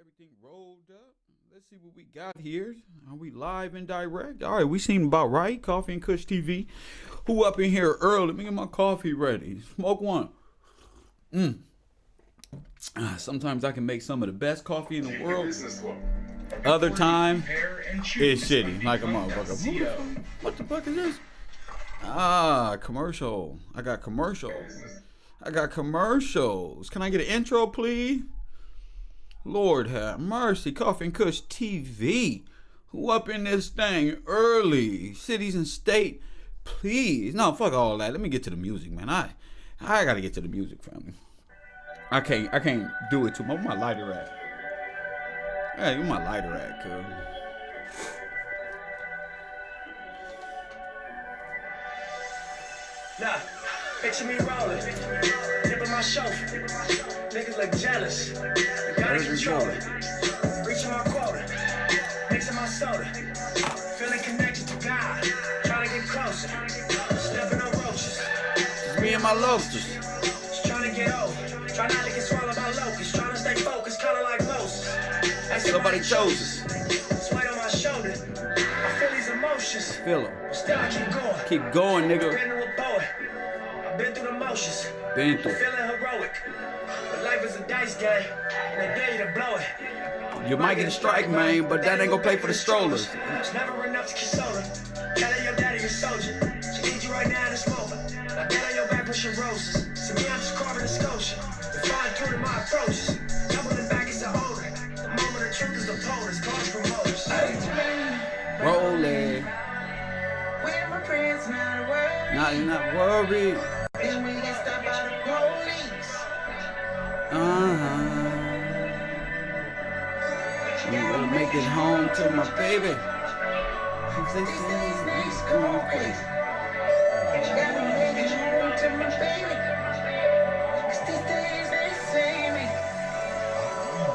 everything rolled up. Let's see what we got here. Are we live and direct? All right, we seem about right. Coffee and Kush TV. Who up in here early? Let me get my coffee ready. Smoke one. Sometimes I can make some of the best coffee in the world. Other time, it's shitty. Like a motherfucker. What the fuck is this? Commercial. I got commercials. Can I get an intro, please? Lord have mercy. Coffee and Kush TV. Who up in this thing early? Cities and state, please. No, fuck all that. Let me get to the music, man. I gotta get to the music, family. I can't do it too much. Where my lighter at? Hey, where my lighter at, cuz? Nah, picture me rolling, tipping my chauffeur. Niggas look jealous, gotta control it. Reaching my quota, mixing my soda. Feeling connected to God, trying to get closer. Stepping on roaches. It's me and my lobsters. Just trying to get over. Try not to get swallowed by locusts. Trying to stay focused, kinda like Moses. Somebody chose us. Sweat on my shoulder. I feel these emotions. Feel them. Still I keep going. Keep going, nigga. I've been through the motions. Been through. Feeling heroic. But life is a dice game. And they dare you to blow it. You might get a strike, man, but that ain't gonna play for the strollers. It's never enough to console her. Tell her your daddy a soldier. She needs you right now in this moment. Now get on your back pushing roses. See me, I'm just carving a Scotia. Define through to my approaches. Doubling back is the older. The moment of truth is the POTUS. Cause promoters. Rolling. Where my friends not worried. Not worried. Then we get stopped by the police. I'm gonna make it home to my baby. These days go crazy. Gotta make it home to my baby. 'Cause these days they say me.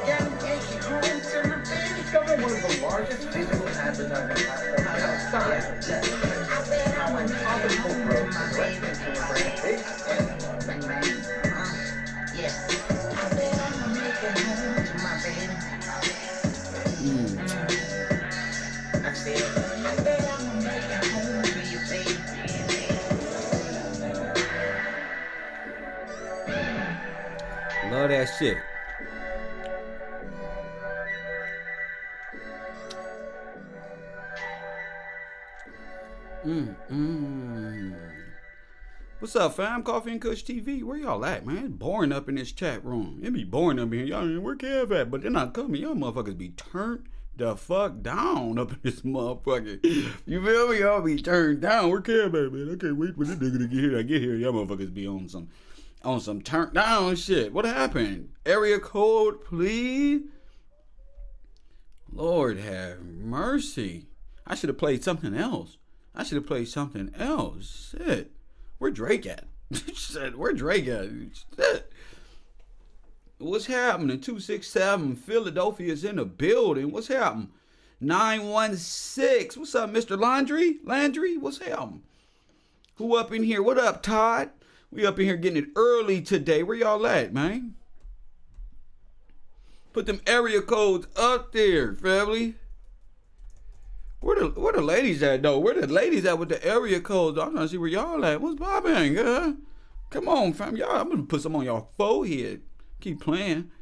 Gotta make it home to my baby. Discover one of the largest digital advertising platforms outside. I bet I'm a Topical growth and brand big Yes. I bet I'ma make it home to my baby. I said, I bet I'ma make it home to your baby. Love that shit. What's up, fam? Coffee and Kush TV. Where y'all at, man? It's boring up in this chat room. It be boring up in here. Y'all, where Kev at? But then I come here, y'all motherfuckers be turned the fuck down up in this motherfucker. You feel me? Y'all be turned down. Where Kev at, man? I can't wait for this nigga to get here. I get here. Y'all motherfuckers be on some turned down shit. What happened? Area code, please. Lord have mercy. I should have played something else. Shit. Where Drake at? Shit. Where Drake at? Shit. What's happening? 267 Philadelphia's in the building. What's happening? 916. What's up, Mr. Landry? What's happening? Who up in here? What up, Todd? We up in here getting it early today. Where y'all at, man? Put them area codes up there, family. Where the ladies at, though? Where the ladies at with the area codes? I'm trying to see where y'all at. What's poppin', huh? Come on, fam. Y'all, I'm gonna put some on y'all forehead. Keep playing.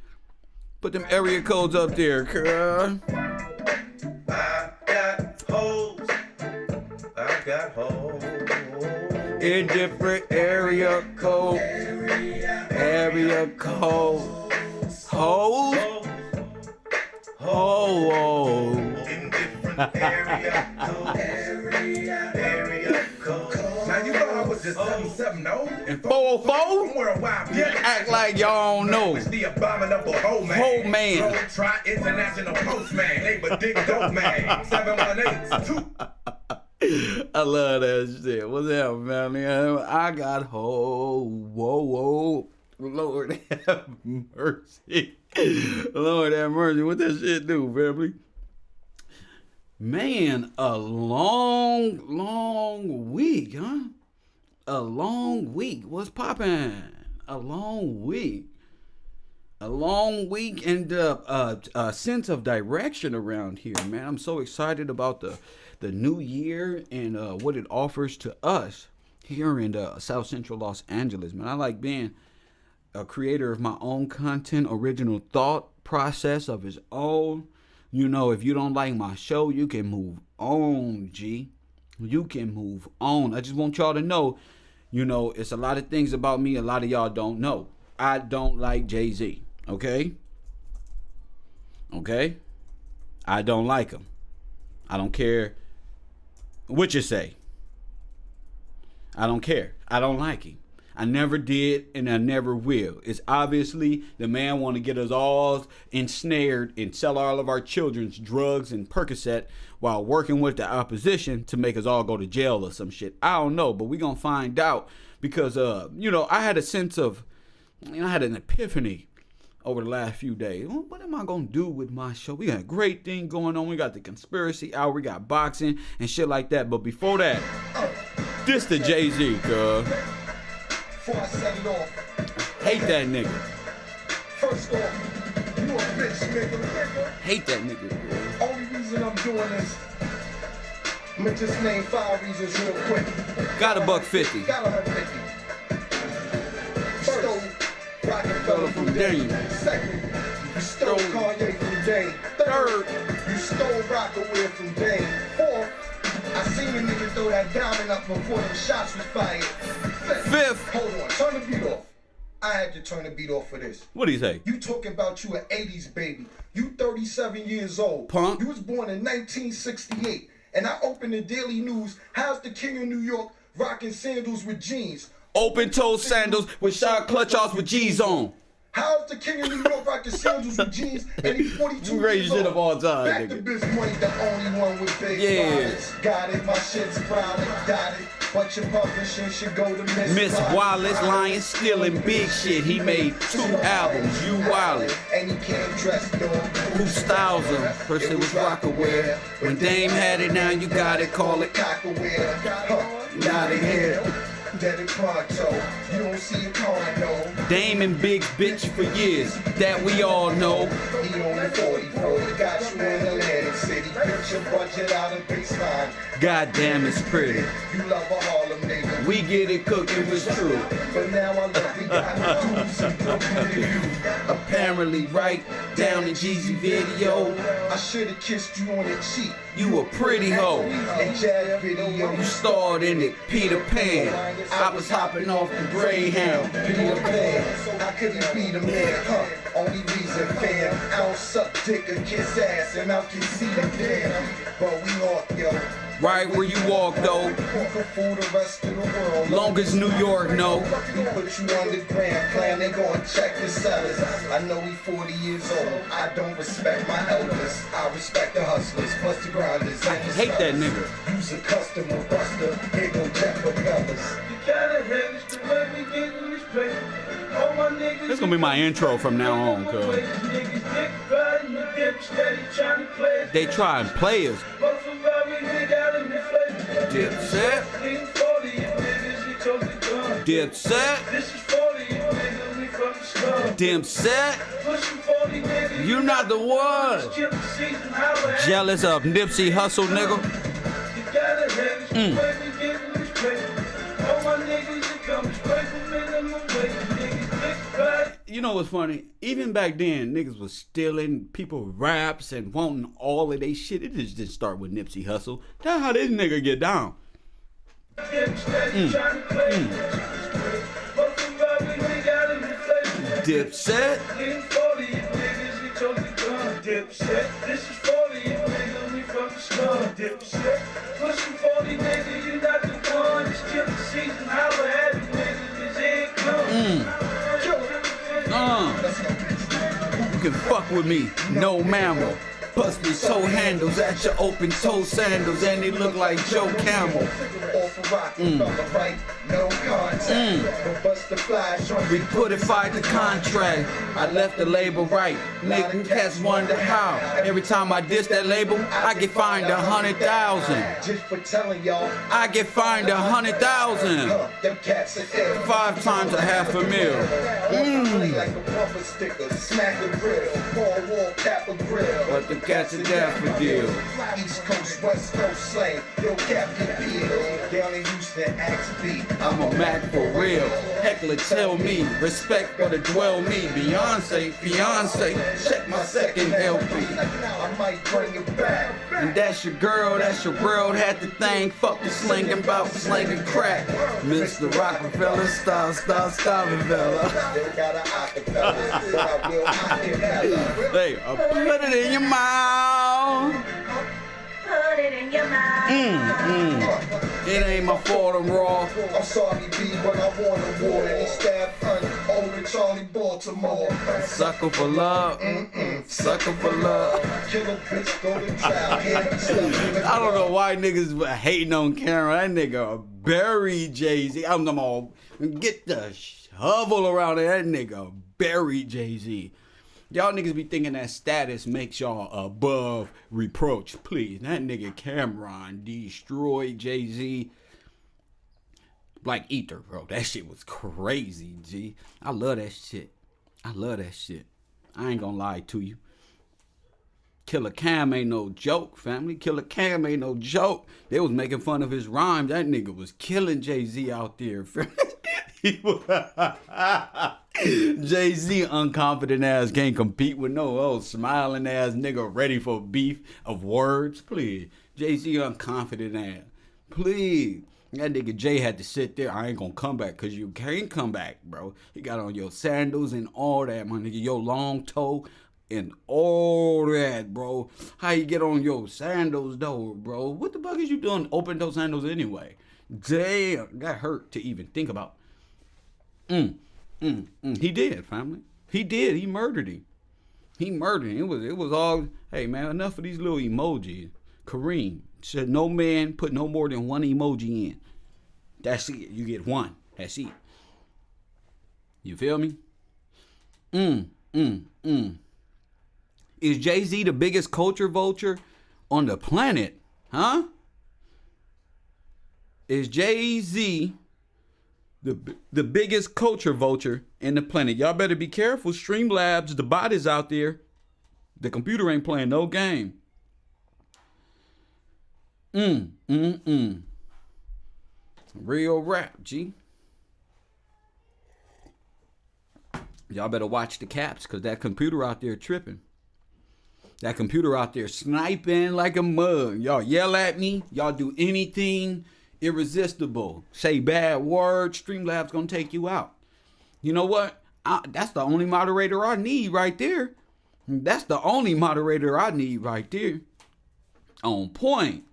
Put them area codes up there, cuz. I got hoes. In different area code. Area code. Hoes? Ho. In different area code. Now you thought I was just 770 And 404? from worldwide. You act like y'all don't know. It's the abominable hoe man. Hoe man. Try international postman. Neighbor dick dope man. 718 I love that shit. What's up, family? I got whoa. Lord have mercy. Lord have mercy. What that shit do, family? Man, a long week, huh? A long week. What's poppin'? A long week. a long week and a sense of direction around here, man. I'm so excited about the new year and what it offers to us here in South Central Los Angeles, man. I like being a creator of my own content, original thought process of his own. You know, if you don't like my show, you can move on, G. You can move on. I just want y'all to know, you know, it's a lot of things about me a lot of y'all don't know. I don't like Jay-Z, okay? Okay? I don't like him. I don't care what you say. I don't care. I don't like him. I never did and I never will. It's obviously the man want to get us all ensnared and sell all of our children's drugs and Percocet while working with the opposition to make us all go to jail or some shit. I don't know, but we gonna find out because, you know, I had a sense of, I had an epiphany over the last few days. What am I gonna do with my show? We got a great thing going on. We got the conspiracy hour. We got boxing and shit like that. But before that, this the Jay-Z, cuz. Before I set it off. Hate that nigga. First off, you a bitch, nigga. Hate that nigga, bro. Only reason I'm doing this, I'ma just name 5 reasons real quick. Got $150. Got 150. You stole Rockefeller from Dame. Second, you stole Kanye from Dame. Third, you stole Rockaway from Dame. Fourth, I seen a nigga throw that diamond up before them shots was fired. Fifth. Hold on, turn the beat off. I had to turn the beat off for this. What do you say? You talking about you an 80s baby. You 37 years old. Punk. You was born in 1968. And I opened the Daily News. How's the king of New York rocking sandals with jeans? Open-toe sandals with shot clutch-offs with G's on. How's the king of New York rocking sandals with jeans and he's 42 Greatest years shit old? of all time, Back nigga. to Biz Money, the only one with big wallets. Got it, my shit's private, got it. But your publishing should go to Miss Wallace, lying, stealing big shit. He made 2 albums, You Wildin'. And he can't dress though. Who styles him? First it was Rockaway. When Dame had it, now you got it, call it Cockaway. Not in here. Dead and pronto. You don't see a condo. Dame and Big's bitch for years, that we all know. He only 44. He got you in Atlantic City. Put your budget out of baseline. Goddamn, it's pretty. You love a Harlem nigga. We get it cooking, it's true. But now I love we got dudes and broken you. Apparently, right down in Jeezy video, I should've kissed you on the cheek. you a pretty hoe. And Jazz video. You starred in it, Peter Pan. I was hopping off the Greyhound. Peter Pan. How could he be the man? Huh? Only reason, fam. I don't suck dick or kiss ass, and I can see the damn. But we off, yo. Right where you walk, though. Who can fool the rest of the world? Long as New York know. We put you on the grand plan, they gon' check the sellers. I know we 40 years old. I don't respect my elders. I respect the hustlers, plus the grinders. I hate that nigga. Use a customer buster. Here go Jack propellers. This gonna be my intro from now on, cuz. They try and play us. Dipset. Dipset. Dipset. You not the one. Jealous of Nipsey Hussle, nigga. You know what's funny? Even back then, niggas was stealing people raps and wanting all of they shit. It just didn't start with Nipsey Hussle. That's how this nigga get down. Dipset. This is 40, nigga, we from the start. Dipset. Pushing 40, nigga, you not the one. It's killing season, how I have it, nigga, this income. You can fuck with me, no mammal. Bust me toe handles at your open toe sandals, and they look like Joe Camel. We put it fight the contract. I left the label right. Nigga, cats wonder how. Every time I diss that label, I get fined 100,000. Just for telling y'all, I get fined 100,000. them cats are ill. 5 times a half a mil. Like a bumper sticker, smack a grill, ball wall, cap a grill. But the cats are daffodil. East Coast, West Coast slang, yo cap your peel. Down in Houston, axe beat. I'm a Mac for real. Heckler tell me, respect for the dwell me. Beyonce, fiance, check my second LP. I might bring it back. And that's your girl, had the thing. Fuck the slinging bout slinging crack. Mr. Rockefeller, stop, Rockefeller. Still got an acapella, but I will acapella. Hey, put it in your mouth. Put it in your mouth. It ain't my fault I'm raw. I'm sorry, B, but I want a war. And he stabbed over Charlie Baltimore. Sucker for love. Sucker for love. Kill a bitch, go to trial. I don't know why niggas hating on Cameron. That nigga buried Jay-Z. I'm all, get the shovel around there. That nigga buried Jay-Z. Y'all niggas be thinking that status makes y'all above reproach. Please, that nigga Cameron destroyed Jay-Z like ether, bro. That shit was crazy, G. I love that shit. I ain't gonna lie to you. Killer Cam ain't no joke, family. Killer Cam ain't no joke. They was making fun of his rhymes. That nigga was killing Jay-Z out there. Jay-Z unconfident ass can't compete with no old smiling ass nigga ready for beef of words. Please. Jay-Z unconfident ass. Please. That nigga Jay had to sit there. I ain't gonna come back because you can't come back, bro. You got on your sandals and all that, my nigga. Your long toe and all that, bro. How you get on your sandals, though, bro? What the fuck is you doing open those sandals anyway? Damn, that hurt to even think about. He did, family. He did. He murdered him. It was all, hey, man, enough of these little emojis. Kareem said no man put no more than one emoji in. That's it. You get one. That's it. You feel me? Is Jay-Z the biggest culture vulture on the planet? Huh? Is Jay-Z the biggest culture vulture in the planet? Y'all better be careful. Streamlabs, the bot is out there. The computer ain't playing no game. Real rap, G. Y'all better watch the caps, because that computer out there tripping. That computer out there sniping like a mug. Y'all yell at me. Y'all do anything irresistible. Say bad words. Streamlabs gonna take you out. You know what? That's the only moderator I need right there. On point.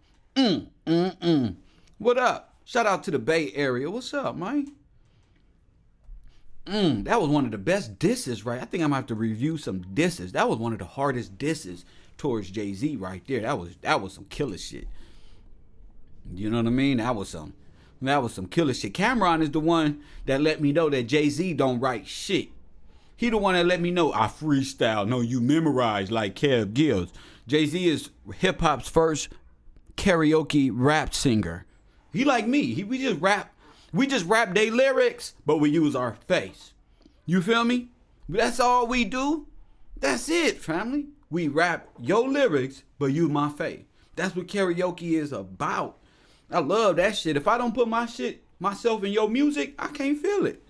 What up? Shout out to the Bay Area. What's up, man? That was one of the best disses, right? I think I'm gonna have to review some disses. That was one of the hardest disses towards Jay-Z right there. That was some killer shit. You know what I mean? That was some killer shit. Cameron is the one that let me know that Jay-Z don't write shit. He the one that let me know I freestyle. No, you memorize like Kev GIllz. Jay-Z is hip hop's first karaoke rap singer. He like me. We just rap their lyrics, but we use our face. You feel me? That's all we do. That's it, family. We rap your lyrics, but use my face. That's what karaoke is about. I love that shit. If I don't put myself in your music, I can't feel it.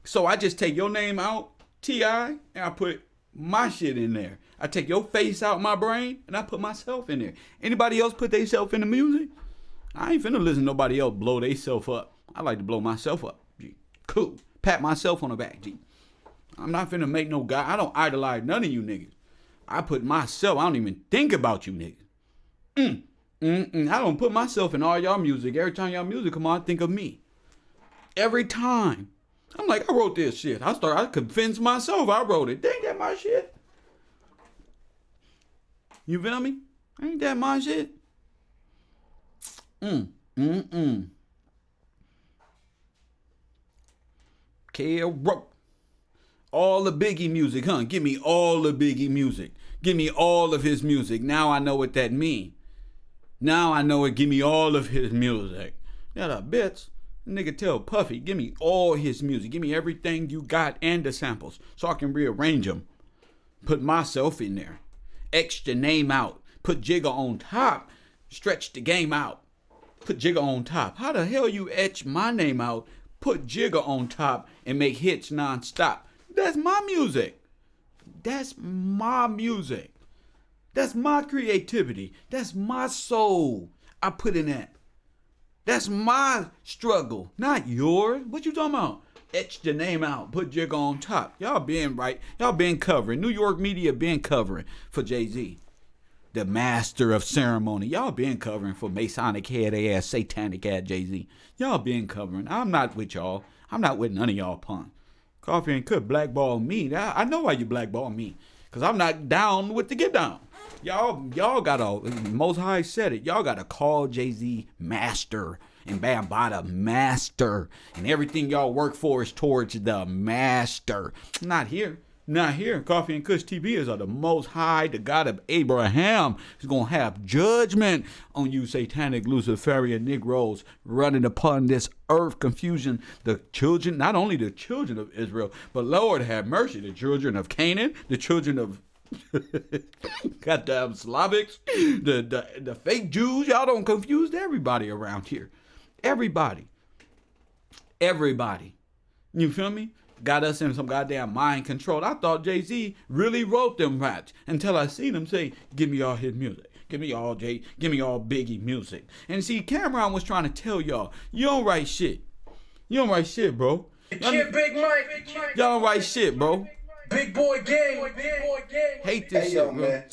So I just take your name out, T.I., and I put my shit in there. I take your face out my brain, and I put myself in there. Anybody else put themselves in the music? I ain't finna listen to nobody else blow themselves up. I like to blow myself up. G. Cool. Pat myself on the back, G. I'm not finna make no guy. I don't idolize none of you niggas. I put myself, I don't even think about you niggas. I don't put myself in all y'all music. Every time y'all music come on, I think of me. Every time. I'm like, I wrote this shit. I convinced myself I wrote it. Dang, that my shit. You feel me? Ain't that my shit? Kev, all the Biggie music, huh? Give me all the Biggie music. Give me all of his music. Now I know what that mean. Now I know it. Give me all of his music. Yeah, the bits. Nigga tell Puffy, give me all his music. Give me everything you got and the samples so I can rearrange them. Put myself in there. X your name out. Put Jigga on top. Stretch the game out. Put Jigga on top. How the hell you etch my name out? Put Jigga on top and make hits non-stop. That's my music. That's my music. That's my creativity. That's my soul. I put in that. That's my struggle, not yours. What you talking about? Etch the name out, put Jigga on top. Y'all been right. Y'all been covering. New York media been covering for Jay-Z. The master of ceremony. Y'all been covering for Masonic head ass, satanic ass Jay-Z. Y'all been covering. I'm not with y'all. I'm not with none of y'all punk. Coffee and Cook blackball me. I know why you blackball me. Because I'm not down with the get down. Y'all gotta, Most High said it, y'all gotta call Jay-Z master and Bambaataa master. And everything y'all work for is towards the master. Not here. Not here. Coffee and Kush TV is of the Most High, the God of Abraham. He's gonna have judgment on you satanic Luciferian Negroes running upon this earth confusion. The children, not only the children of Israel, but Lord have mercy, the children of Canaan, the children of goddamn Slavics, the fake Jews. Y'all don't confuse everybody around here. Everybody. You feel me? Got us in some goddamn mind control. I thought Jay-Z really wrote them raps until I seen him say, give me all his music. Give me all Biggie music. And see, Cameron was trying to tell y'all, you don't write shit. You don't write shit, bro. Kid Big Mike. Y'all don't write shit, bro. Big boy gang. Hate this shit, yo, bro. man.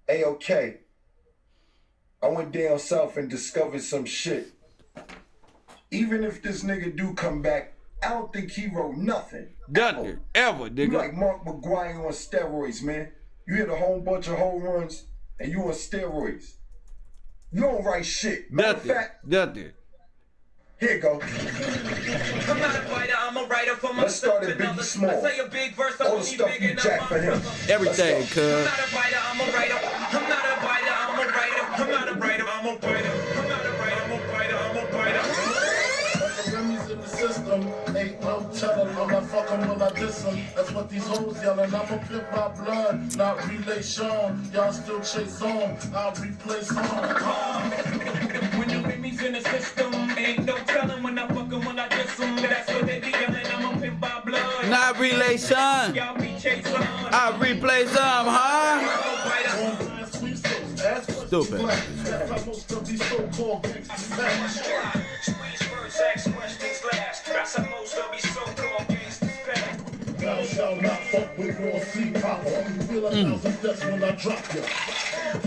Hey, okay. I went down south and discovered some shit. Even if this nigga do come back, I don't think he wrote nothing. Nothing. Ever, You nigga. like Mark McGuire on steroids, man. You hit a whole bunch of home runs and you on steroids. You don't write shit. Matter of fact, Nothing. here you go. I'm not a fighter, I'm a writer for Let's start at Biggie Small. I say a big verse, I All the won't be stuff big you enough. jack for him. Everything, Let's cuz. I'm not a fighter, I'm a writer. I'm not a fighter, I'm a writer. I'm not a writer, I'm a fighter. I'm not a writer, I'm a fighter, I'm a fighter. Remy's in the system, ain't no telling. When I fuck 'em, when I diss 'em, that's what these hoes yelling. I'm a pimp by blood, not relation. Y'all still chase on, I'll replace on. When you Remy's in the system, ain't no telling when I fuck 'em, when I diss 'em. That's what they be yelling, I'm a pimp by blood. Not relation. Y'all be chasing on. I replay some, huh? Stupid. That's how most of these so-called gangsters smash. Squeeze words, ask questions last. That's how most of these so-called gangsters pass. Thou shalt not fuck with raw sea pop. Feel 1,000 deaths when I drop you.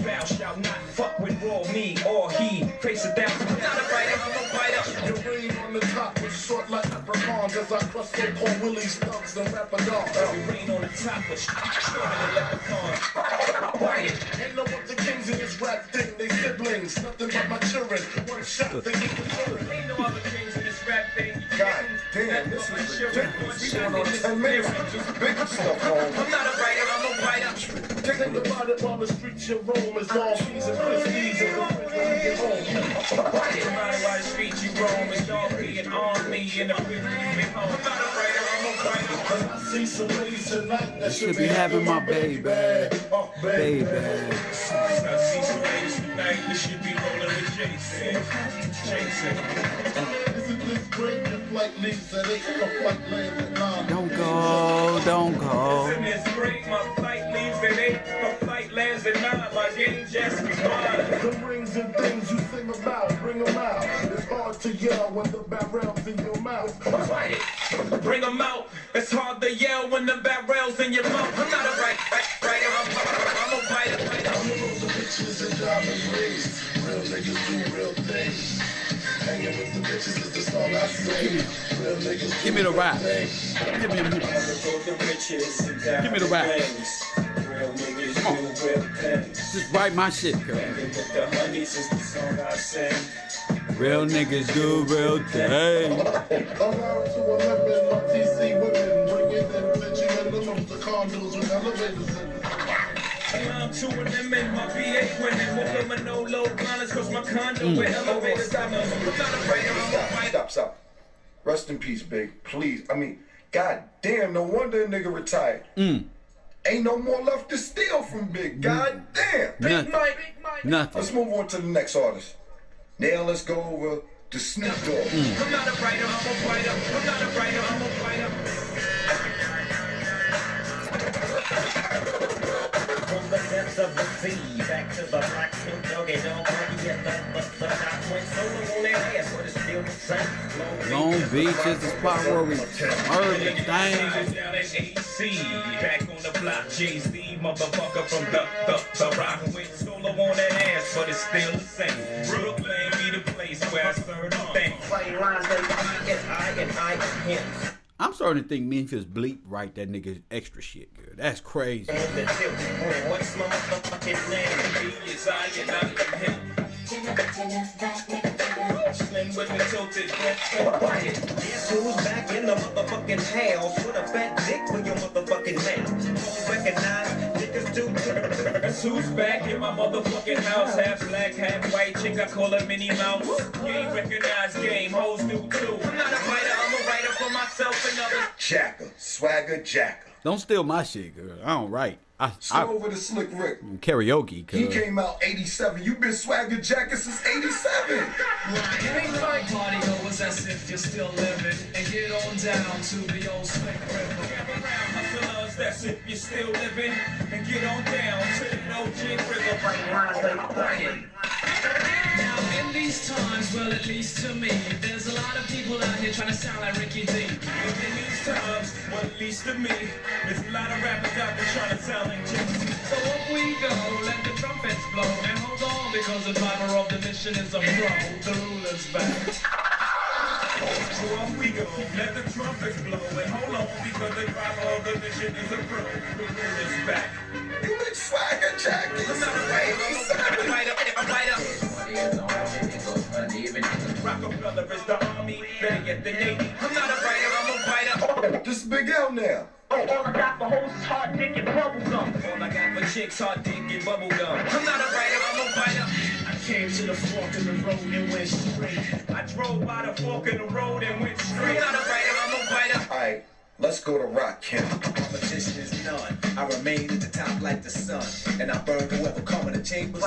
Thou shalt not fuck with raw me or he. Face it down. I'm not a writer, I'm a fighter. Your rain on the top was short like leprechauns as I crush so-called willies, thugs, and rapadons. Every rain on the top was shorter than leprechaun. Quiet. Ain't no other kings in this rap thing, they siblings, nothing but my children. One shot, they get the children. Ain't no other things in this rap thing. God damn, this is ridiculous. We going on 10 minutes with this big stuff on. I'm not a writer, I'm a writer. Think about it while the streets you roam is all fees and prestige and the prison when you get home. No matter why the streets you roam, it's all being on me in the prison you get home. I'm not a writer, I'm a writer. I see some ladies tonight that Should be having my baby. Oh, baby. Baby. I see some ladies tonight that should be rolling with Jason. Isn't this great? Your flight leaves at 8, the flight lands at 9. Don't go. Isn't this great? My flight leaves at 8, my flight lands at 9. My game just begun. The rings and things you sing about, bring them out. It's hard to yell when the barrel's in your mouth. Fight it. Bring them out. It's hard to yell when the barrel's in your mouth. I'm not a writer, I'm a fighter. Heroes of bitches and diamond rings. Real niggas do real things. Hanging with the bitches is the song I sing. Real niggas do Give me the rap. things. Give me the rap. Give me the rap. Real niggas do real things. Just write my shit, girl. The honeys is the song I sing. Real niggas do real things. Allowed to a lemon, my TC women, bringing in Benjamin the condos with elevators in it. I'm to a limit, my V8 winning. Woke up with no low blinders, cause my condo with elevators. I'm not afraid, I'm a fighter. Stop. Rest in peace, Big. Please. I mean, god damn, no wonder a nigga retired. Ain't no more left to steal from Big. God damn. Nothing. Nothing. Let's move on to the next artist. Now let's go over to Snoop Dogg. I'm not a writer, I'm a fighter. I'm not a writer, I'm a fighter. From the depths of the sea, back to the black Snoop Dogg, and don't argue yet the top went solo on that ass, but it's still the same. Long Beach is the spot where we murder things. Down at AC, back on the block, Jayz, motherfucker from the rock went solo on that ass, but it's still the same. Brooklyn be the place where I serve the thing. Fighting lines like and I and him. I'm starting to think Memphis Bleep write that nigga extra shit, girl. That's crazy. What's my motherfucking name? He is I and him. Slim with the tilted guess who's back in the motherfucking house with a fat dick for your motherfucking mouth. Don't recognize niggas do. Guess who's back in my motherfucking house? Half black, half white chick, I call her Minnie Mouse. You ain't recognize game, hoes do too. I'm not a writer, I'm a writer for myself and others. Jacker, swagger Jacker. Don't steal my shit, girl. I don't write. I over to Slick Rick. karaoke, cuz. He came out 87. You been swagger Jacker since 87. It ain't like party goers as if you're still living and get on down to the old Snake River. Hustlers, that's if you're still living and get on down to the old jig rhythm. Now in these times, well at least to me, there's a lot of people out here trying to sound like Ricky D. In these times, well at least to me, there's a lot of rappers out there trying to sound like Jayz. So up we go, let the trumpets blow, and hold on because the driver of the mission is a pro, the ruler's back. So up we go, let the trumpets blow, and hold on because the driver of the mission is a pro, the ruler's back. You been swagger Jacker I'm since not a writer, I'm a writer. Rockefeller is the army, better yet the Navy. I'm not a writer, I'm a writer. This is Big L now. All I got for hoes is hard dick and bubble gum. All I got for chicks, hard dick and bubble gum. I'm not a writer, I'm a writer. I came to the fork in the road and went straight. I drove by the fork in the road and went straight. I'm not a writer, I'm a writer. Alright, let's go to Rock Kim. Competition is none. I remain at the top like the sun, and I burn whoever come in the chambers.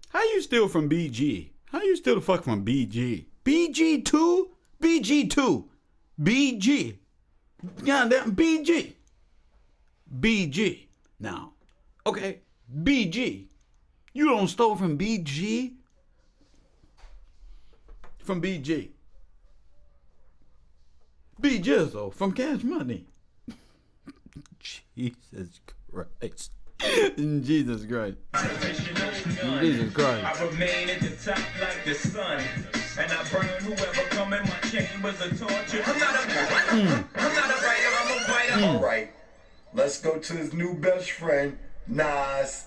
How you steal from BG? How you steal the fuck from BG? BG2? BG2. BG. Goddamn BG. BG. Now, okay, BG. You don't stole from BG? From BG. B Jizzle from Cash Money. Jesus Christ. Jesus Christ. Jesus Christ. I remain at the top like the sun, and I burn whoever come in my chambers of torture. I'm not a writer, I'm a writer. Alright, let's go to his new best friend, Nas.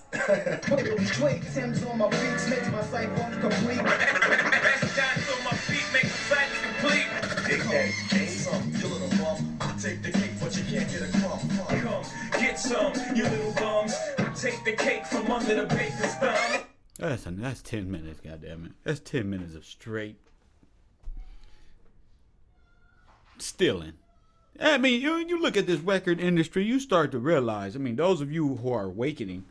Twig Tim's on my beats makes my cipher complete. Best shots on my feet make the sight complete. Big Daddy Kane. You little bum, take the cake, but you can't get a crumb. Come, get some, you little bums. Take the cake from under the baker's thumb. That's 10 minutes, goddammit. That's 10 minutes of straight stealing. I mean, you look at this record industry, you start to realize, I mean, those of you who are awakening,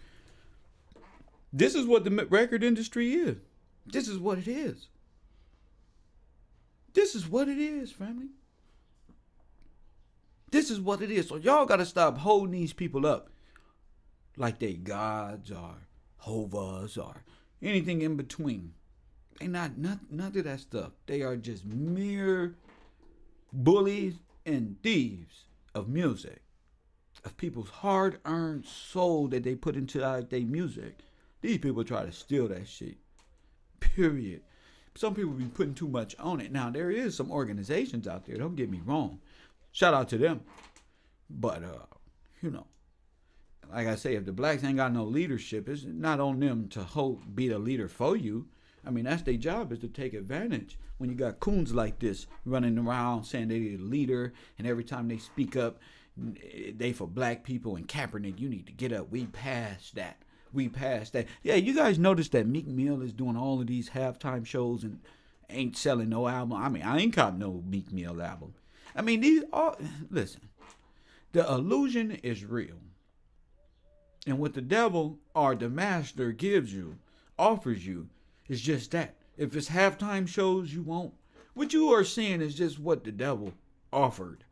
this is what the record industry is. This is what it is. This is what it is, family. This is what it is. So y'all got to stop holding these people up like they gods or hovas or anything in between. They none of that stuff. They are just mere bullies and thieves of music, of people's hard-earned soul that they put into their music. These people try to steal that shit. Period. Some people be putting too much on it. Now, there is some organizations out there, don't get me wrong. Shout out to them. But, like I say, if the blacks ain't got no leadership, it's not on them to be the leader for you. I mean, that's their job, is to take advantage. When you got coons like this running around saying they're the leader, and every time they speak up, they for black people, and Kaepernick, you need to get up. We passed that. We passed that. Yeah, you guys notice that Meek Mill is doing all of these halftime shows and ain't selling no album. I mean, I ain't caught no Meek Mill album. I mean, listen, the illusion is real. And what the devil or the master offers you, is just that. If it's halftime shows, you won't. What you are seeing is just what the devil offered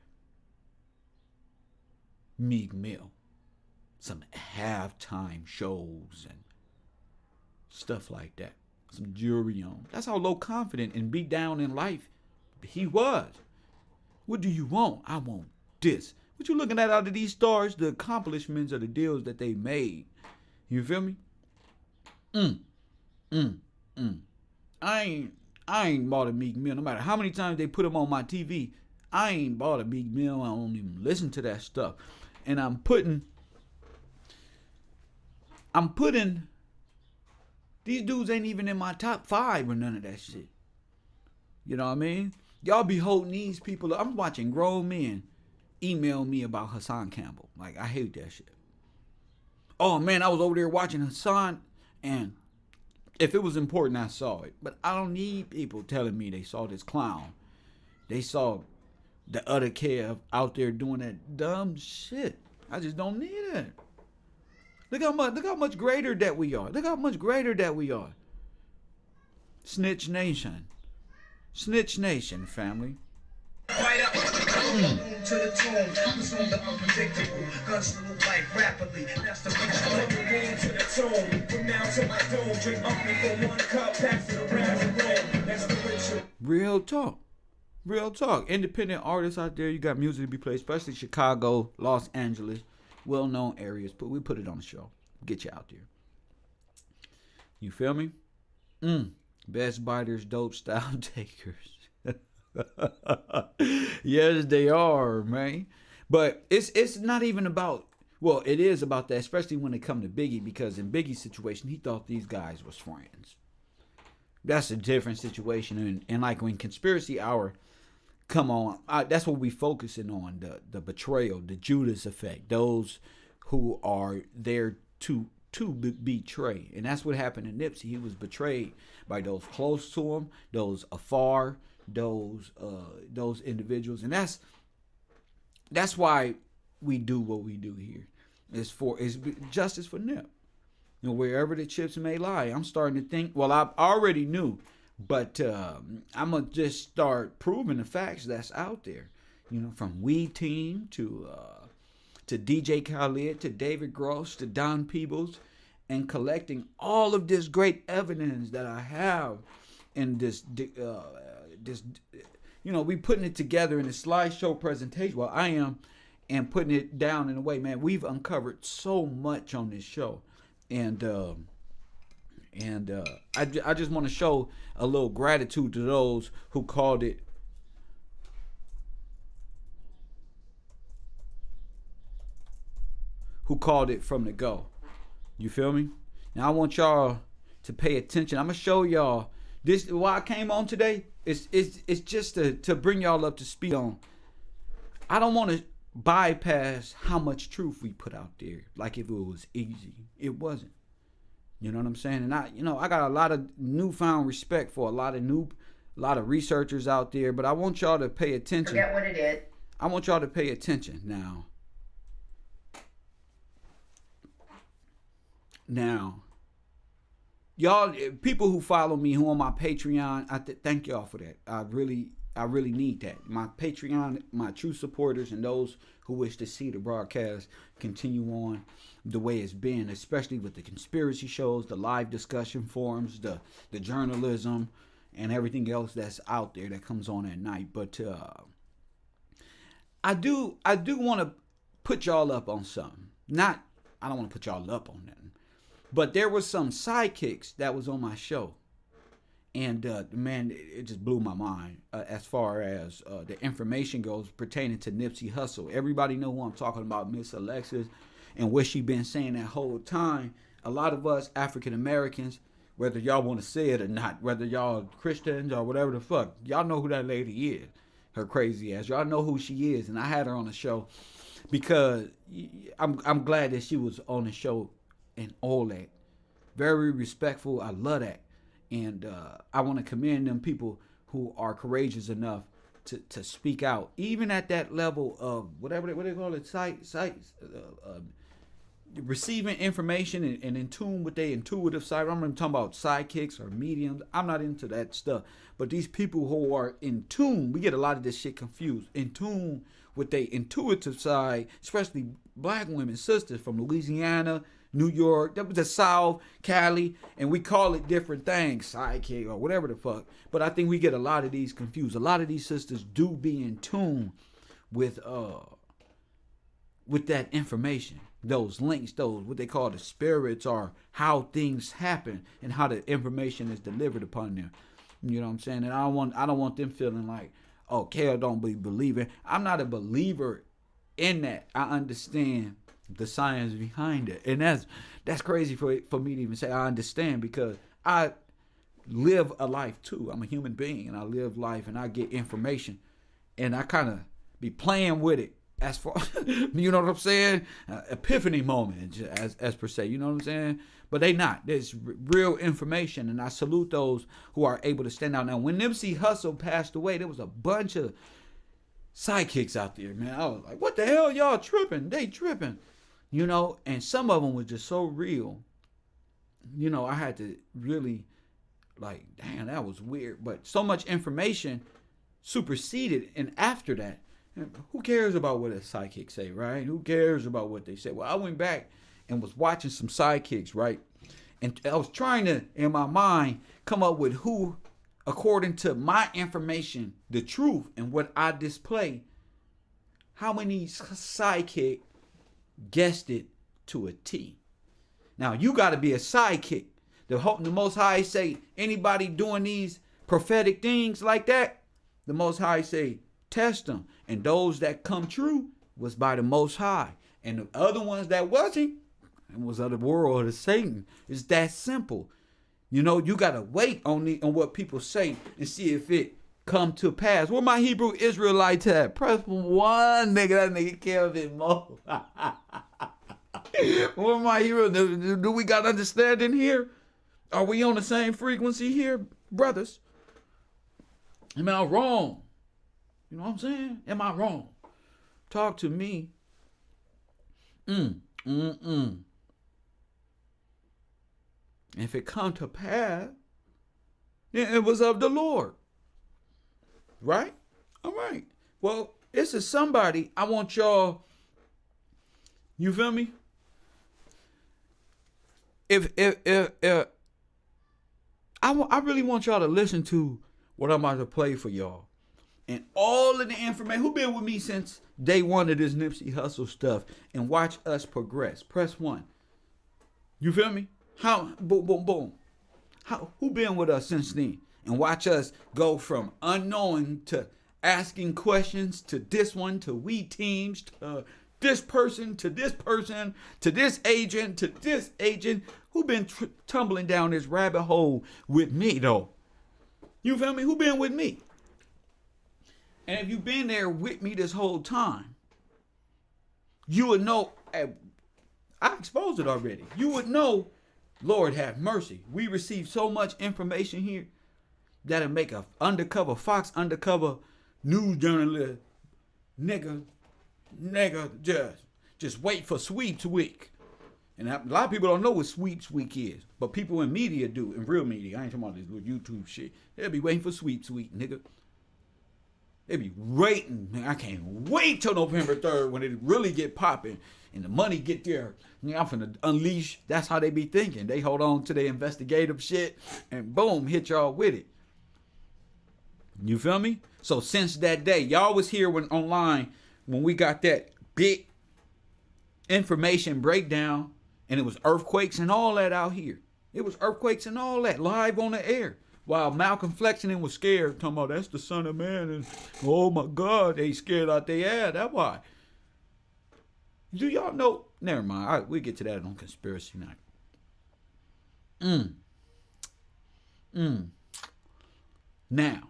Meek Mill. Some halftime shows and stuff like that. Some jewelry on. That's how low confident and beat down in life he was. What do you want? I want this. What you looking at out of these stars? The accomplishments of the deals that they made. You feel me? I ain't bought a Meek Mill. No matter how many times they put him on my TV, I ain't bought a Meek Mill. I don't even listen to that stuff. And I'm putting these dudes ain't even in my top 5 or none of that shit. You know what I mean? Y'all be holding these people up. I'm watching grown men email me about Hassan Campbell. Like, I hate that shit. Oh man, I was over there watching Hassan, and if it was important, I saw it. But I don't need people telling me they saw this clown. They saw the other Kev out there doing that dumb shit. I just don't need it. Look how much greater that we are. Look how much greater that we are. Snitch Nation. Snitch Nation, family. Right up, to the tomb, consume the unpredictable, guns salute life rapidly, that's the ritual. To the tomb, from now to my dome, drink up me for 1 cup, pass it around the room, that's the ritual. Real talk. Real talk. Independent artists out there, you got music to be played, especially Chicago, Los Angeles, well-known areas, but we put it on the show. Get you out there. You feel me? Best biters, dope style takers. Yes, they are, man. But it's not even about, well, it is about that, especially when it come to Biggie, because in Biggie's situation, he thought these guys was friends. That's a different situation. And like when Conspiracy Hour come on, that's what we focusing on, the betrayal, the Judas effect, those who are there to betray. And that's what happened to Nipsey. He was betrayed by those close to him, those afar, those individuals. And that's why we do what we do here. It's justice for Nip. You know, wherever the chips may lie. I'm starting to think, well, I already knew, but I'm going to just start proving the facts that's out there. You know, from Weed Team to DJ Khaled, to David Gross, to Don Peebles, and collecting all of this great evidence that I have in this, you know, we putting it together in a slideshow presentation. Well, I am, and putting it down in a way, man, we've uncovered so much on this show. And I just want to show a little gratitude to those who called it from the go. You feel me? Now I want y'all to pay attention. I'm gonna show y'all this. Why I came on today, it's just to bring y'all up to speed on. I don't want to bypass how much truth we put out there like if it was easy. It wasn't. You know what I'm saying? And I got a lot of newfound respect for a lot of researchers out there, but I want y'all to pay attention. Forget what it is. I want y'all to pay attention now. Now, y'all, people who follow me, who on my Patreon, thank y'all for that. I really need that. My Patreon, my true supporters, and those who wish to see the broadcast continue on the way it's been, especially with the conspiracy shows, the live discussion forums, the journalism, and everything else that's out there that comes on at night. But I do want to put y'all up on something. I don't want to put y'all up on nothing. But there was some sidekicks that was on my show. And, man, it just blew my mind as far as the information goes pertaining to Nipsey Hussle. Everybody know who I'm talking about, Miss Alexis and what she been saying that whole time. A lot of us African Americans, whether y'all want to say it or not, whether y'all Christians or whatever the fuck, y'all know who that lady is. Her crazy ass. Y'all know who she is, and I had her on the show because I'm glad that she was on the show and all that. Very respectful. I love that, and I want to commend them people who are courageous enough to speak out, even at that level of whatever what they call it, receiving information and in tune with their intuitive side. I'm talking about sidekicks or mediums. I'm not into that stuff. But these people who are in tune, we get a lot of this shit confused. In tune with their intuitive side, especially black women, sisters from Louisiana, New York, that was the South, Cali, and we call it different things, sidekick or whatever the fuck. But I think we get a lot of these confused. A lot of these sisters do be in tune with that information, those links, those what they call the spirits, or how things happen and how the information is delivered upon them. You know what I'm saying? And I don't want them feeling like, oh, Kev don't be believing. I'm not a believer in that. I understand the science behind it, and that's crazy for me to even say I understand, because I live a life too. I'm a human being, and I live life, and I get information, and I kind of be playing with it as far, you know what I'm saying? Epiphany moment, as per se, you know what I'm saying? But they not. There's real information, and I salute those who are able to stand out. Now, when Nipsey Hussle passed away, there was a bunch of sidekicks out there, man. I was like, what the hell, y'all tripping? They tripping, you know? And some of them was just so real, you know, I had to really, like, damn, that was weird. But so much information superseded, and after that, who cares about what a sidekick say, right? Who cares about what they say? Well, I went back and was watching some sidekicks, right? And I was trying to, in my mind, come up with who, according to my information, the truth, and what I display, how many sidekick guessed it to a T. Now, you got to be a sidekick. The Most High say, anybody doing these prophetic things like that, the Most High say, test them. And those that come true was by the Most High. And the other ones that wasn't, and was of the world of Satan. It's that simple. You know, you got to wait on what people say and see if it come to pass. Where my Hebrew Israelites at? Press one, nigga. That nigga Kelvin Mo. Where my Hebrew? Do we got understanding here? Are we on the same frequency here, brothers? Am I wrong? You know what I'm saying? Am I wrong? Talk to me. If it come to pass, then it was of the Lord. Right? All right. Well, this is somebody I want y'all, you feel me? If I really want y'all to listen to what I'm about to play for y'all. And all of the information, who been with me since day one of this Nipsey Hussle stuff, and watch us progress. Press one. You feel me? How, boom, boom, boom. Who been with us since then? And watch us go from unknowing to asking questions to this one, to we teams, to this person, to this person, to this agent, to this agent. Who been tumbling down this rabbit hole with me, though? You feel me? Who been with me? And if you've been there with me this whole time, you would know, I exposed it already. You would know, Lord have mercy. We receive so much information here that'll make a undercover Fox, undercover news journalist, nigga, just wait for Sweeps Week. And a lot of people don't know what Sweeps Week is, but people in media do, in real media. I ain't talking about this little YouTube shit. They'll be waiting for Sweeps Week, nigga. They be waiting. Man, I can't wait till November 3rd when it really get popping and the money get there. I'm finna unleash. That's how they be thinking. They hold on to their investigative shit and boom, hit y'all with it. You feel me? So since that day, y'all was here when online when we got that big information breakdown, and it was earthquakes and all that out here. It was earthquakes and all that live on the air. While Malcolm Flexing was scared, talking about that's the Son of Man, and oh my God, they scared out their ass. That's why. Do y'all know Never mind. All right, we'll get to that on Conspiracy Night. Now,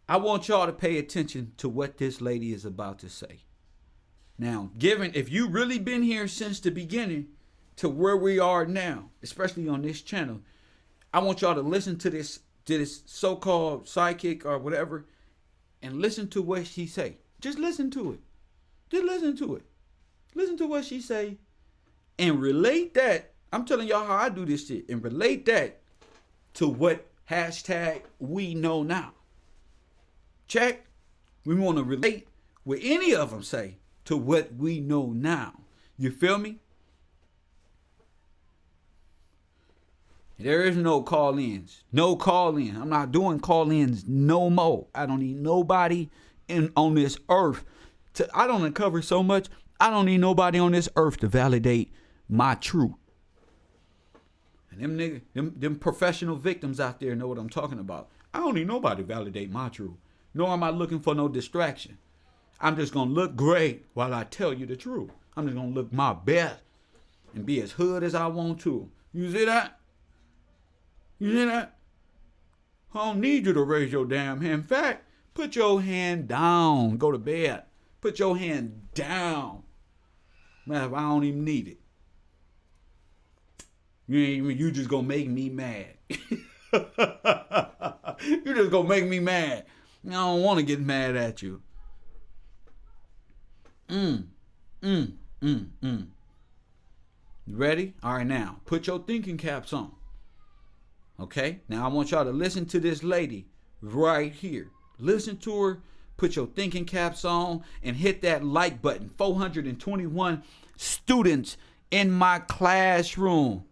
I want y'all to pay attention to what this lady is about to say. Now, if you really been here since the beginning to where we are now, especially on this channel, I want y'all to listen to this so-called psychic or whatever, and listen to what she say. Just listen to it. Just listen to it. Listen to what she say, and relate that. I'm telling y'all how I do this shit, and relate that to what hashtag we know now. Check. We want to relate what any of them say to what we know now. You feel me? There is no call-ins. No call-in. I'm not doing call-ins no more. I don't need nobody on this earth. I don't uncover so much. I don't need nobody on this earth to validate my truth. And them niggas, them professional victims out there know what I'm talking about. I don't need nobody to validate my truth. Nor am I looking for no distraction. I'm just going to look great while I tell you the truth. I'm just going to look my best and be as hood as I want to. You see that? You see that? I don't need you to raise your damn hand. In fact, put your hand down. Go to bed. Put your hand down. Man, I don't even need it. You just gonna make me mad. You just gonna make me mad. I don't want to get mad at you. You ready? All right, now put your thinking caps on. Okay, now I want y'all to listen to this lady right here. Listen to her. Put your thinking caps on and hit that like button. 421 students in my classroom.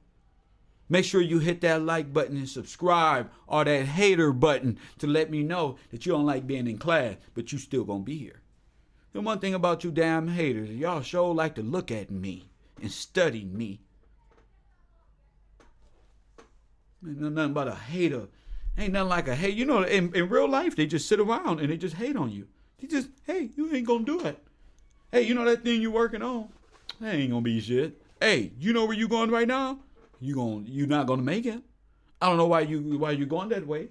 Make sure you hit that like button and subscribe, or that hater button to let me know that you don't like being in class, but you still gonna be here. And one thing about you damn haters, y'all sure like to look at me and study me. Ain't nothing but a hater. Ain't nothing like a hate. You know, in real life, they just sit around and they just hate on you. They just, hey, you ain't gonna do it. Hey, you know that thing you working on? That ain't gonna be shit. Hey, you know where you going right now? You not gonna make it. I don't know why you going that way.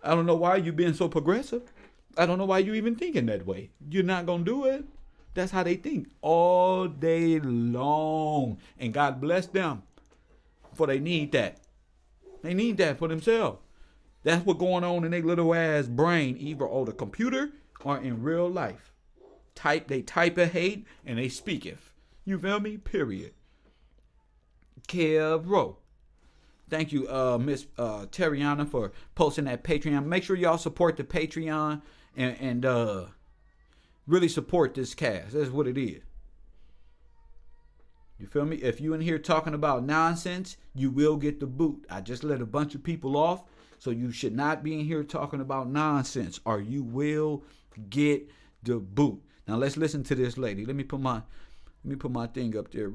I don't know why you being so progressive. I don't know why you even thinking that way. You're not gonna do it. That's how they think all day long. And God bless them, for they need that. They need that for themselves. That's what's going on in their little ass brain, either on the computer or in real life. They type a hate and they speak it. You feel me? Period. Kev. Thank you, Miss Terriana, for posting that Patreon. Make sure y'all support the Patreon and really support this cast. That's what it is. You feel me? If you in here talking about nonsense, you will get the boot. I just let a bunch of people off, so you should not be in here talking about nonsense, or you will get the boot. Now let's listen to this lady. Let me put my thing up there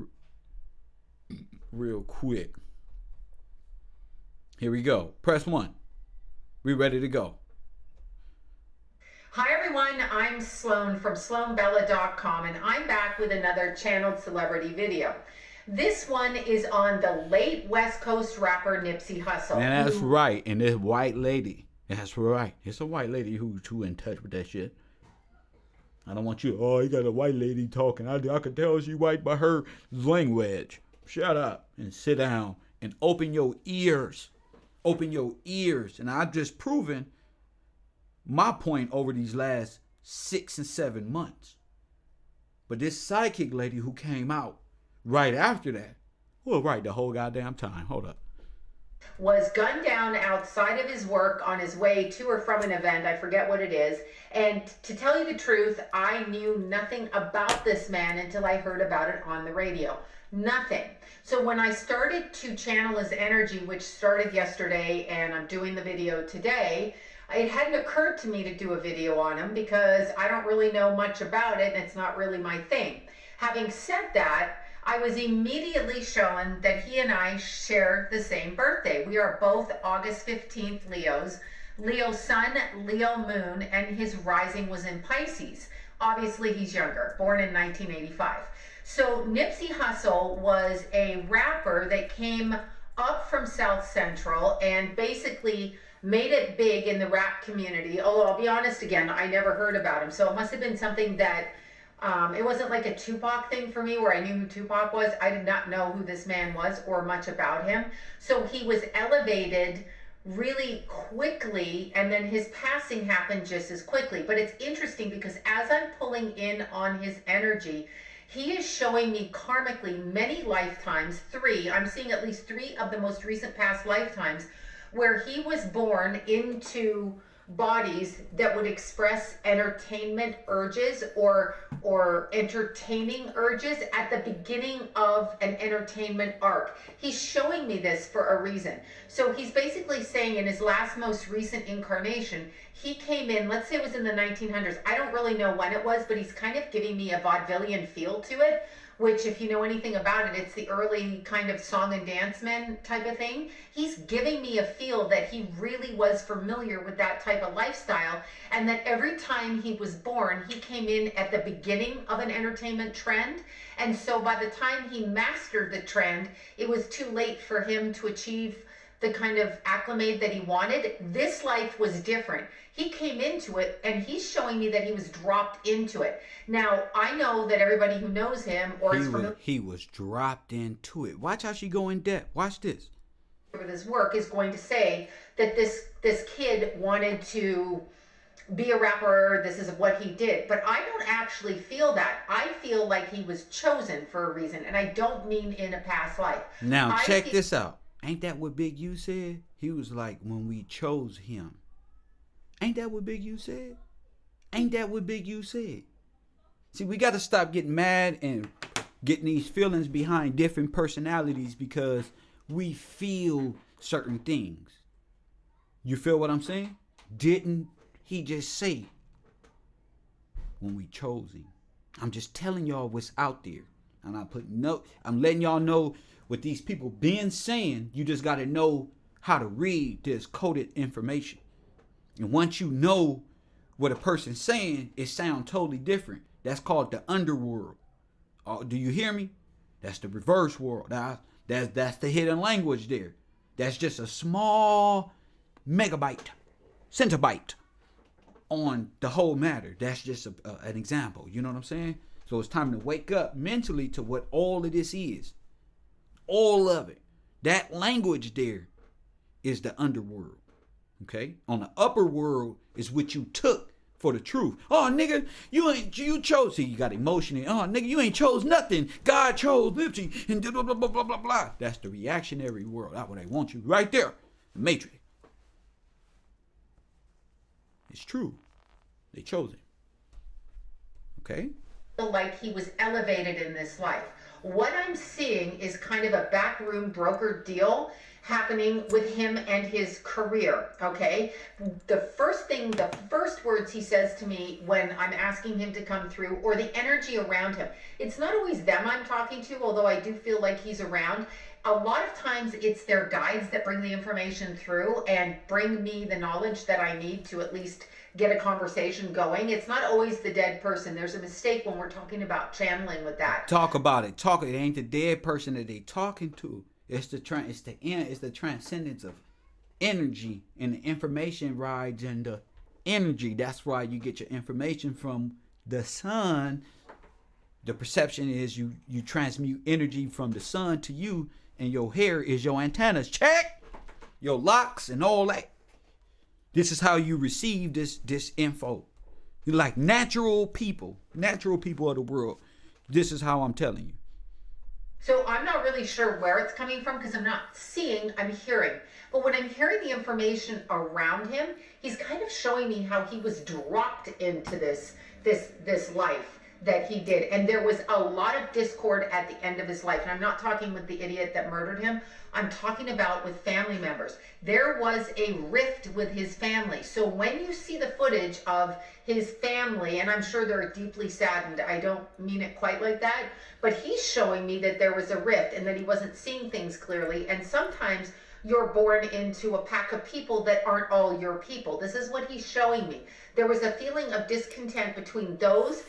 real quick. Here we go. Press 1. We ready to go. Hi everyone, I'm Sloan from SloanBella.com, and I'm back with another channeled celebrity video. This one is on the late West Coast rapper Nipsey Hussle. And that's right. And this white lady. That's right. It's a white lady who's too in touch with that shit. I don't want you, oh, you got a white lady talking. I can tell she white by her language. Shut up and sit down and open your ears. Open your ears. And I've just proven my point over these last 6 and 7 months. But this psychic lady who came out right after that, well, right the whole goddamn time. Hold up. Was gunned down outside of his work on his way to or from an event. I forget what it is. And to tell you the truth, I knew nothing about this man until I heard about it on the radio. Nothing. So when I started to channel his energy, which started yesterday, and I'm doing the video today, it hadn't occurred to me to do a video on him because I don't really know much about it and it's not really my thing. Having said that, I was immediately shown that he and I share the same birthday. We are both August 15th Leos. Leo sun, Leo moon, and his rising was in Pisces. Obviously he's younger, born in 1985. So Nipsey Hussle was a rapper that came up from South Central and basically made it big in the rap community. Although I'll be honest again, I never heard about him. So it must have been something that, it wasn't like a Tupac thing for me where I knew who Tupac was. I did not know who this man was or much about him. So he was elevated really quickly, and then his passing happened just as quickly. But it's interesting because as I'm pulling in on his energy, he is showing me karmically many lifetimes, I'm seeing at least 3 of the most recent past lifetimes, where he was born into bodies that would express entertainment urges or entertaining urges at the beginning of an entertainment arc. He's showing me this for a reason. So he's basically saying in his last most recent incarnation, he came in, let's say it was in the 1900s. I don't really know when it was, but he's kind of giving me a vaudevillian feel to it, which if you know anything about it, it's the early kind of song and dance men type of thing. He's giving me a feel that he really was familiar with that type of lifestyle, and that every time he was born, he came in at the beginning of an entertainment trend. And so by the time he mastered the trend, it was too late for him to achieve the kind of acclimate that he wanted. This life was different. He came into it, and he's showing me that he was dropped into it. Now, I know that everybody who knows him he was dropped into it. Watch how she go in depth. Watch this. With his work is going to say that this kid wanted to be a rapper. This is what he did. But I don't actually feel that. I feel like he was chosen for a reason, and I don't mean in a past life. Now, check this out. Ain't that what Big U said? He was like, when we chose him. Ain't that what Big U said? Ain't that what Big U said? See, we got to stop getting mad and getting these feelings behind different personalities because we feel certain things. You feel what I'm saying? Didn't he just say when we chose him? I'm just telling y'all what's out there. And I'm letting y'all know what these people been saying. You just got to know how to read this coded information. And once you know what a person's saying, it sounds totally different. That's called the underworld. Do you hear me? That's the reverse world. That's the hidden language there. That's just a small megabyte, centibyte on the whole matter. That's just an example. You know what I'm saying? So it's time to wake up mentally to what all of this is. All of it. That language there is the underworld. Okay? On the upper world is what you took for the truth. Oh, nigga, you chose. See, you got emotion. Oh, nigga, you ain't chose nothing. God chose Nipsey and blah, blah, blah, blah, blah, blah. That's the reactionary world. That's what they want you right there. The Matrix. It's true. They chose it. Okay? Like he was elevated in this life. What I'm seeing is kind of a backroom broker deal happening with him and his career, okay? The first words he says to me when I'm asking him to come through, or the energy around him, it's not always them I'm talking to, although I do feel like he's around. A lot of times it's their guides that bring the information through and bring me the knowledge that I need to at least get a conversation going. It's not always the dead person. There's a mistake when we're talking about channeling with that. Talk about it. It ain't the dead person that they talking to. It's the transcendence of energy, and the information rides in the energy. That's why you get your information from the sun. The perception is you transmute energy from the sun to you, and your hair is your antennas. Check your locks and all that. This is how you receive this info. You're like natural people of the world. This is how I'm telling you. So I'm not really sure where it's coming from because I'm not seeing, I'm hearing. But when I'm hearing the information around him, he's kind of showing me how he was dropped into this life that he did. And there was a lot of discord at the end of his life. And I'm not talking with the idiot that murdered him. I'm talking about with family members. There was a rift with his family. So when you see the footage of his family, and I'm sure they're deeply saddened, I don't mean it quite like that, but he's showing me that there was a rift and that he wasn't seeing things clearly. And sometimes you're born into a pack of people that aren't all your people. This is what he's showing me. There was a feeling of discontent between those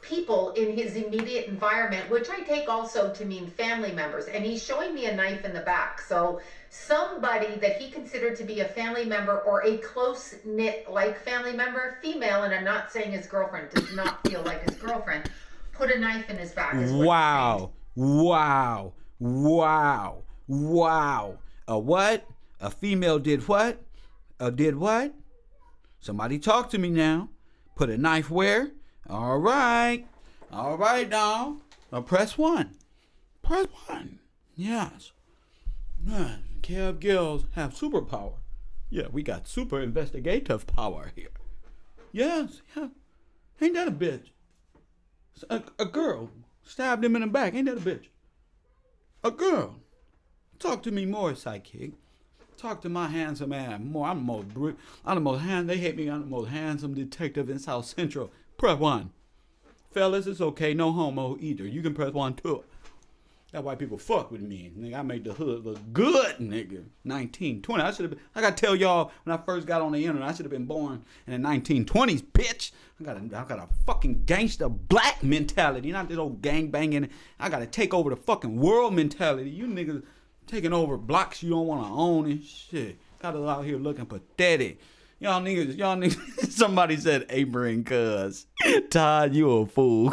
people in his immediate environment, which I take also to mean family members. And he's showing me a knife in the back. So somebody that he considered to be a family member or a close-knit like family member, female, and I'm not saying his girlfriend, does not feel like his girlfriend, put a knife in his back. Wow. A what? A female did what? Did what? Somebody talk to me now. Put a knife where? All right now. Press 1. Press 1. Yes. Man, Kev GIllz have superpower. Yeah, we got super investigative power here. Yes, yeah. Ain't that a bitch? A girl stabbed him in the back. Ain't that a bitch? A girl. Talk to me more, sidekick. Talk to my handsome man more. I'm the most handsome. They hate me. I'm the most handsome detective in South Central. Press 1. Fellas, it's okay. No homo either. You can press 1 too. That's why people fuck with me. Nigga, I made the hood look good, nigga. 1920. I should have been. I gotta tell y'all, when I first got on the internet, I should have been born in the 1920s, bitch. I got a fucking gangster black mentality, not this old gang banging. I gotta take over the fucking world mentality. You niggas taking over blocks you don't want to own and shit. Got us out here looking pathetic. Y'all niggas, somebody said Abraham cuz. Todd, you a fool.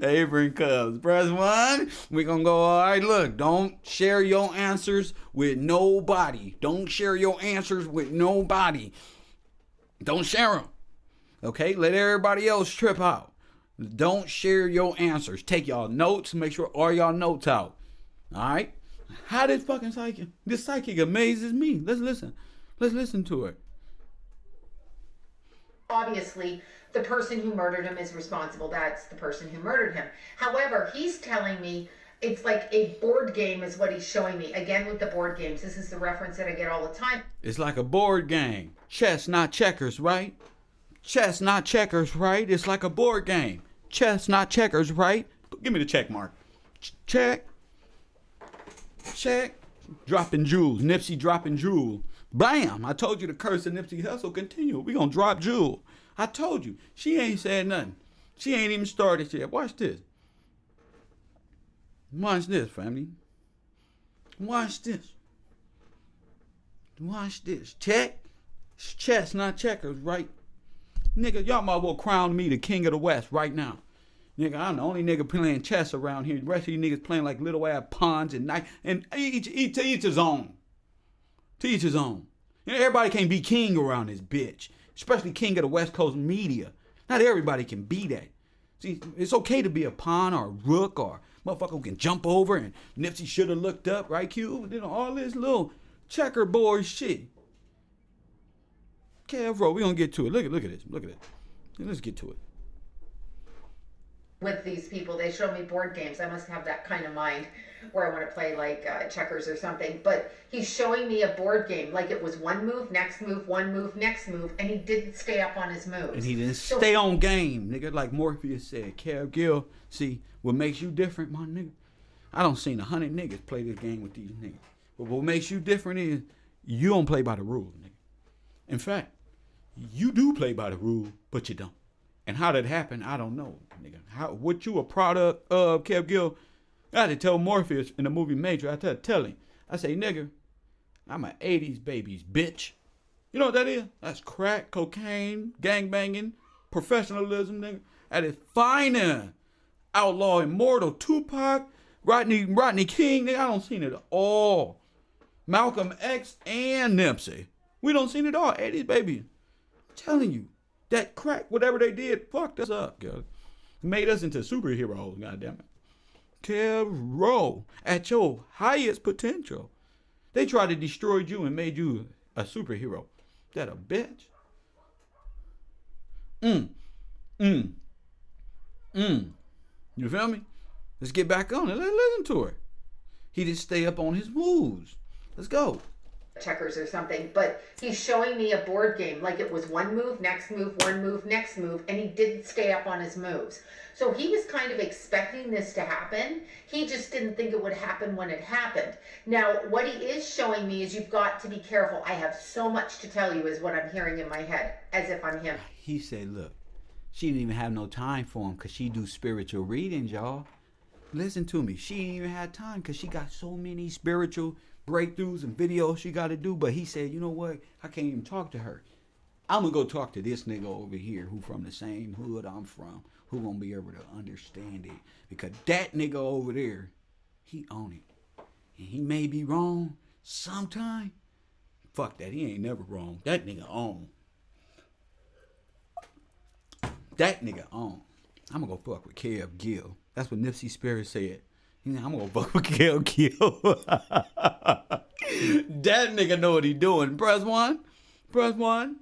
Abraham cuz. Press 1. We gonna go, all right, look, don't share your answers with nobody. Don't share your answers with nobody. Don't share them. Okay? Let everybody else trip out. Don't share your answers. Take y'all notes. Make sure all y'all notes out. All right? How did fucking psychic? This psychic amazes me. Let's listen. Let's listen to it. Obviously, the person who murdered him is responsible. That's the person who murdered him. However, he's telling me it's like a board game is what he's showing me. Again, with the board games. This is the reference that I get all the time. It's like a board game. Chess, not checkers, right? Chess, not checkers, right? It's like a board game. Chess, not checkers, right? Give me the check mark. Check. Check. Dropping jewels. Nipsey dropping jewel. Bam! I told you the curse of Nipsey Hussle continue. We gonna drop jewel. I told you. She ain't said nothing. She ain't even started yet. Watch this. Watch this, family. Watch this. Watch this. Check. Chess, not checkers, right? Nigga, y'all might as well crown me the king of the West right now. Nigga, I'm the only nigga playing chess around here. The rest of you niggas playing like little ass pawns and knife. And each his own. To each his own. You know, everybody can't be king around this bitch. Especially king of the West Coast media. Not everybody can be that. See, it's okay to be a pawn or a rook or a motherfucker who can jump over and Nipsey should have looked up, right, Q? You know, all this little checkerboard shit. Kev, bro, we gonna get to it. Look at this. Look at it. Let's get to it. With these people, they show me board games. I must have that kind of mind where I want to play like checkers or something. But he's showing me a board game like it was one move, next move, one move, next move, and he didn't stay up on his moves. And he didn't stay on game, nigga. Like Morpheus said, Kev GIllz, see, what makes you different, my nigga? I don't seen 100 niggas play this game with these niggas. But what makes you different is you don't play by the rules, nigga. In fact, you do play by the rule, but you don't. And how that happened, I don't know, nigga. What you a product of, Kev GIllz? I had to tell Morpheus in the movie Major, I had to tell him. I say, nigga, I'm an 80s baby's bitch. You know what that is? That's crack, cocaine, gangbanging, professionalism, nigga. At its finest. Outlaw immortal Tupac, Rodney King, nigga, I don't seen it all. Malcolm X and Nipsey. We don't seen it all. 80s baby. I'm telling you. That crack, whatever they did, fucked us up, girl. Made us into superheroes, goddammit. Kev, roll at your highest potential. They tried to destroy you and made you a superhero. That a bitch? You feel me? Let's get back on it. Let's listen to it. He didn't stay up on his moves. Let's go. Checkers or something, but he's showing me a board game like it was one move, next move, one move, next move, and he didn't stay up on his moves. So he was kind of expecting this to happen. He just didn't think it would happen when it happened. Now, what he is showing me is you've got to be careful. I have so much to tell you is what I'm hearing in my head, as if I'm him. He said, look, She didn't even have no time for him because she do spiritual readings, y'all. Listen to me. She didn't even have time because she got so many spiritual breakthroughs and videos she got to do. But he said, you know what? I can't even talk to her. I'm going to go talk to this nigga over here who from the same hood I'm from, who going to be able to understand it. Because that nigga over there, he own it. And he may be wrong sometime. Fuck that. He ain't never wrong. That nigga on. That nigga on. I'm going to go fuck with Kev GIllz. That's what Nipsey Spirit said. I'm going to go fuck with Kev GIllz. That nigga know what he doing. Press one. Press one.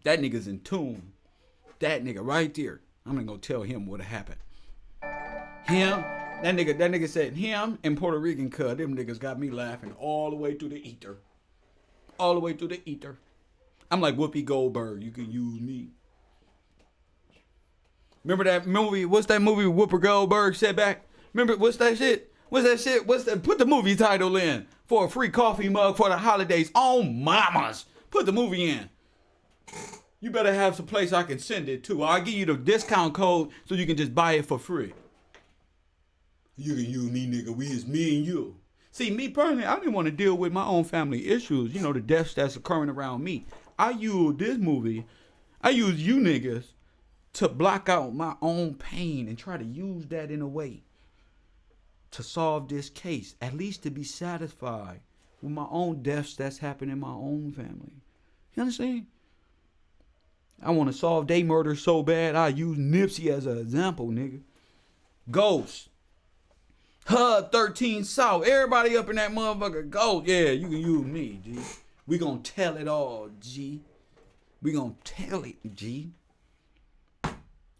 That nigga's in tune. That nigga right there. I'm going to go tell him what happened. Him. That nigga said him and Puerto Rican cuz. Them niggas got me laughing all the way through the ether. All the way through the ether. I'm like Whoopi Goldberg. You can use me. Remember that movie? What's that movie Whoopi Goldberg said back? Remember, what's that shit? What's that shit? What's that? Put the movie title in for a free coffee mug for the holidays. Oh, mamas. Put the movie in. You better have some place I can send it to. I'll give you the discount code so you can just buy it for free. You can use me, nigga. It's me and you. See, me personally, I didn't want to deal with my own family issues. You know, the deaths that's occurring around me. I use this movie. I use you niggas to block out my own pain and try to use that in a way to solve this case. At least to be satisfied with my own deaths that's happening in my own family. You understand? I want to solve they murder so bad, I use Nipsey as an example, nigga. Ghost. HUD 13 South. Everybody up in that motherfucker. Ghost. Yeah, you can use me, G. We gonna tell it all, G. We gonna tell it, G.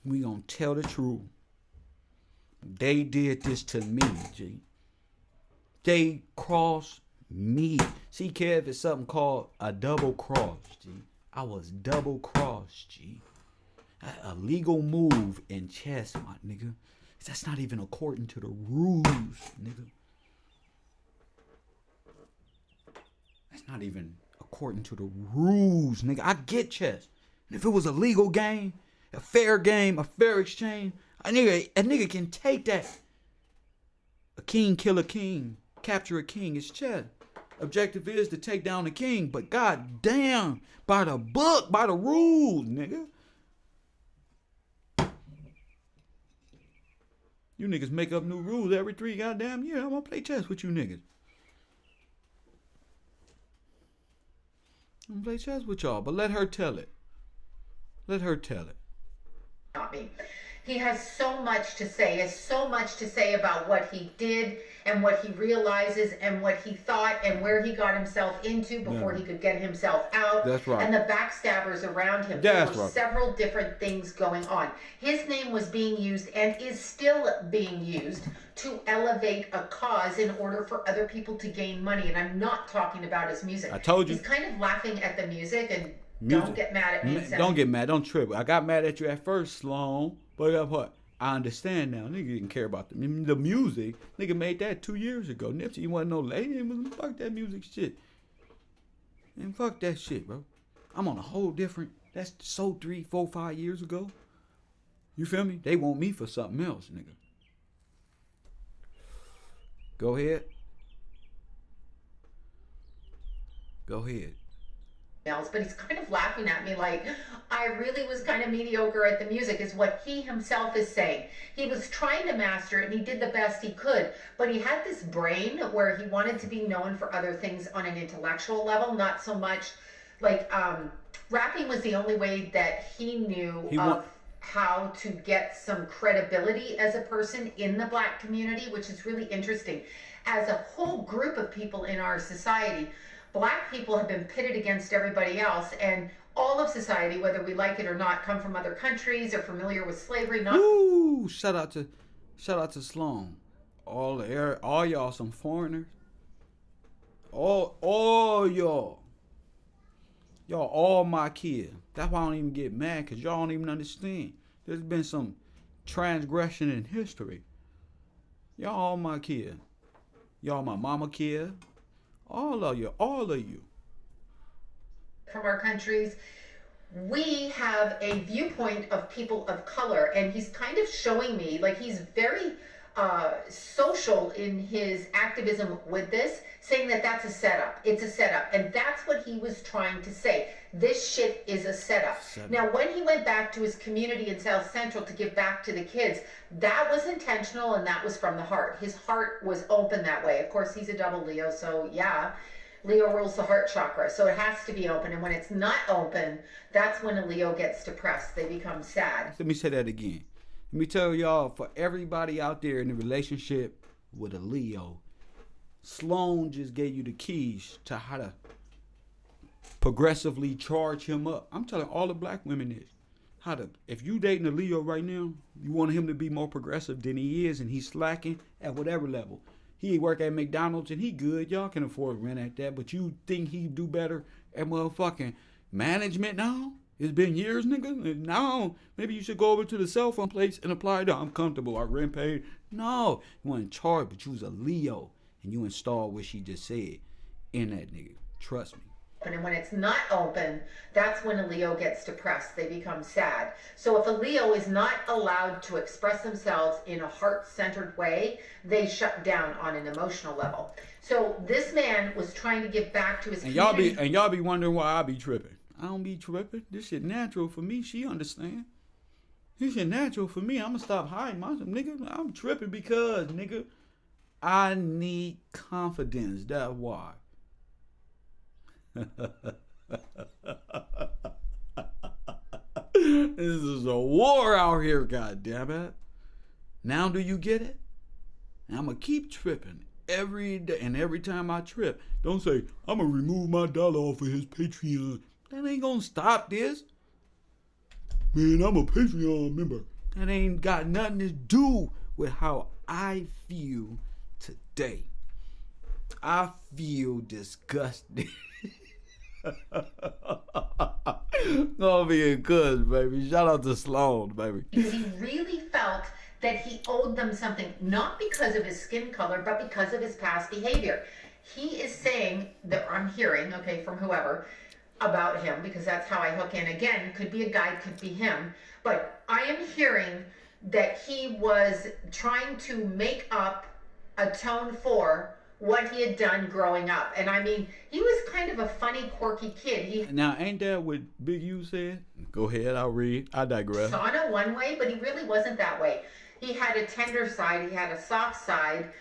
We gonna tell the truth. They did this to me, G. They crossed me. See, Kev, it's something called a double cross, G. I was double crossed, G. A legal move in chess, my nigga. That's not even according to the rules, nigga. That's not even according to the rules, nigga. I get chess. And if it was a legal game, a fair game, a fair exchange, a nigga can take that. A king kill a king, capture a king. It's chess. Objective is to take down the king, but god damn, by the book, by the rules, nigga. You niggas make up new rules every 3 goddamn years. I'm gonna play chess with you niggas. I'm gonna play chess with y'all, but let her tell it. Let her tell it. Not me. He has so much to say, has so much to say about what he did and what he realizes and what he thought and where he got himself into before he could get himself out. That's right. And the backstabbers around him. That's there were right. several different things going on. His name was being used and is still being used to elevate a cause in order for other people to gain money. And I'm not talking about his music. I told you. He's kind of laughing at the music and don't get mad at me. Don't get mad. Don't trip. I got mad at you at first, Sloan. But guess what? I understand now. Nigga didn't care about the music. Nigga made that 2 years ago. Nipsey wasn't no lady. Fuck that music shit. And fuck that shit, bro. I'm on a whole different. That's so 3, 4, 5 years ago. You feel me? They want me for something else, nigga. Go ahead. Go ahead. But he's kind of laughing at me like, I really was kind of mediocre at the music, is what he himself is saying. He was trying to master it and he did the best he could, but he had this brain where he wanted to be known for other things on an intellectual level, not so much like rapping was the only way that he knew how to get some credibility as a person in the black community, which is really interesting. As a whole group of people in our society, black people have been pitted against everybody else, and all of society, whether we like it or not, come from other countries, are familiar with slavery. Woo! Shout out to Sloan. All y'all some foreigners. All y'all. Y'all all my kids. That's why I don't even get mad, because y'all don't even understand. There's been some transgression in history. Y'all all my kids. Y'all my mama kid. All of you. From our countries, we have a viewpoint of people of color, and he's kind of showing me, like, he's very social in his activism with this, saying that that's a setup. It's a setup. And that's what he was trying to say. This shit is a setup. Now, when he went back to his community in South Central to give back to the kids, that was intentional and that was from the heart. His heart was open that way. Of course, he's a double Leo, so yeah. Leo rules the heart chakra, so it has to be open. And when it's not open, that's when a Leo gets depressed. They become sad. Let me say that again. Let me tell y'all, for everybody out there in a relationship with a Leo, Sloan just gave you the keys to how to progressively charge him up. I'm telling all the black women this. How to, if you dating a Leo right now, you want him to be more progressive than he is, and he's slacking at whatever level. He work at McDonald's and he good. Y'all can afford rent at that, but you think he do better at motherfucking management now? It's been years, nigga. Now, maybe you should go over to the cell phone place and apply to, I'm comfortable, I rent paid. No, you weren't in charge, but you was a Leo, and you installed what she just said in that nigga. Trust me. And when it's not open, that's when a Leo gets depressed. They become sad. So if a Leo is not allowed to express themselves in a heart-centered way, they shut down on an emotional level. So this man was trying to give back to his community. Y'all be wondering why I be tripping. I don't be tripping. This shit natural for me. She understand. This shit natural for me. I'ma stop hiding myself, nigga. I'm tripping because, nigga, I need confidence. That's why. This is a war out here, goddammit. Now do you get it? And I'm gonna keep tripping every day, and every time I trip, don't say, I'm gonna remove my dollar off of his Patreon. That ain't gonna stop this. Man, I'm a Patreon member. That ain't got nothing to do with how I feel today. I feel disgusted. Gonna be good, baby. Shout out to Sloan, baby. He really felt that he owed them something, not because of his skin color, but because of his past behavior. He is saying that I'm hearing, okay, from whoever, about him, because that's how I hook in. Again, could be a guy, could be him, but I am hearing that he was trying to make up, atone for what he had done growing up. And I mean, he was kind of a funny, quirky kid. Now, ain't that what Big U said? Go ahead, I'll read. I digress. Persona one way, but he really wasn't that way. He had a tender side. He had a soft side.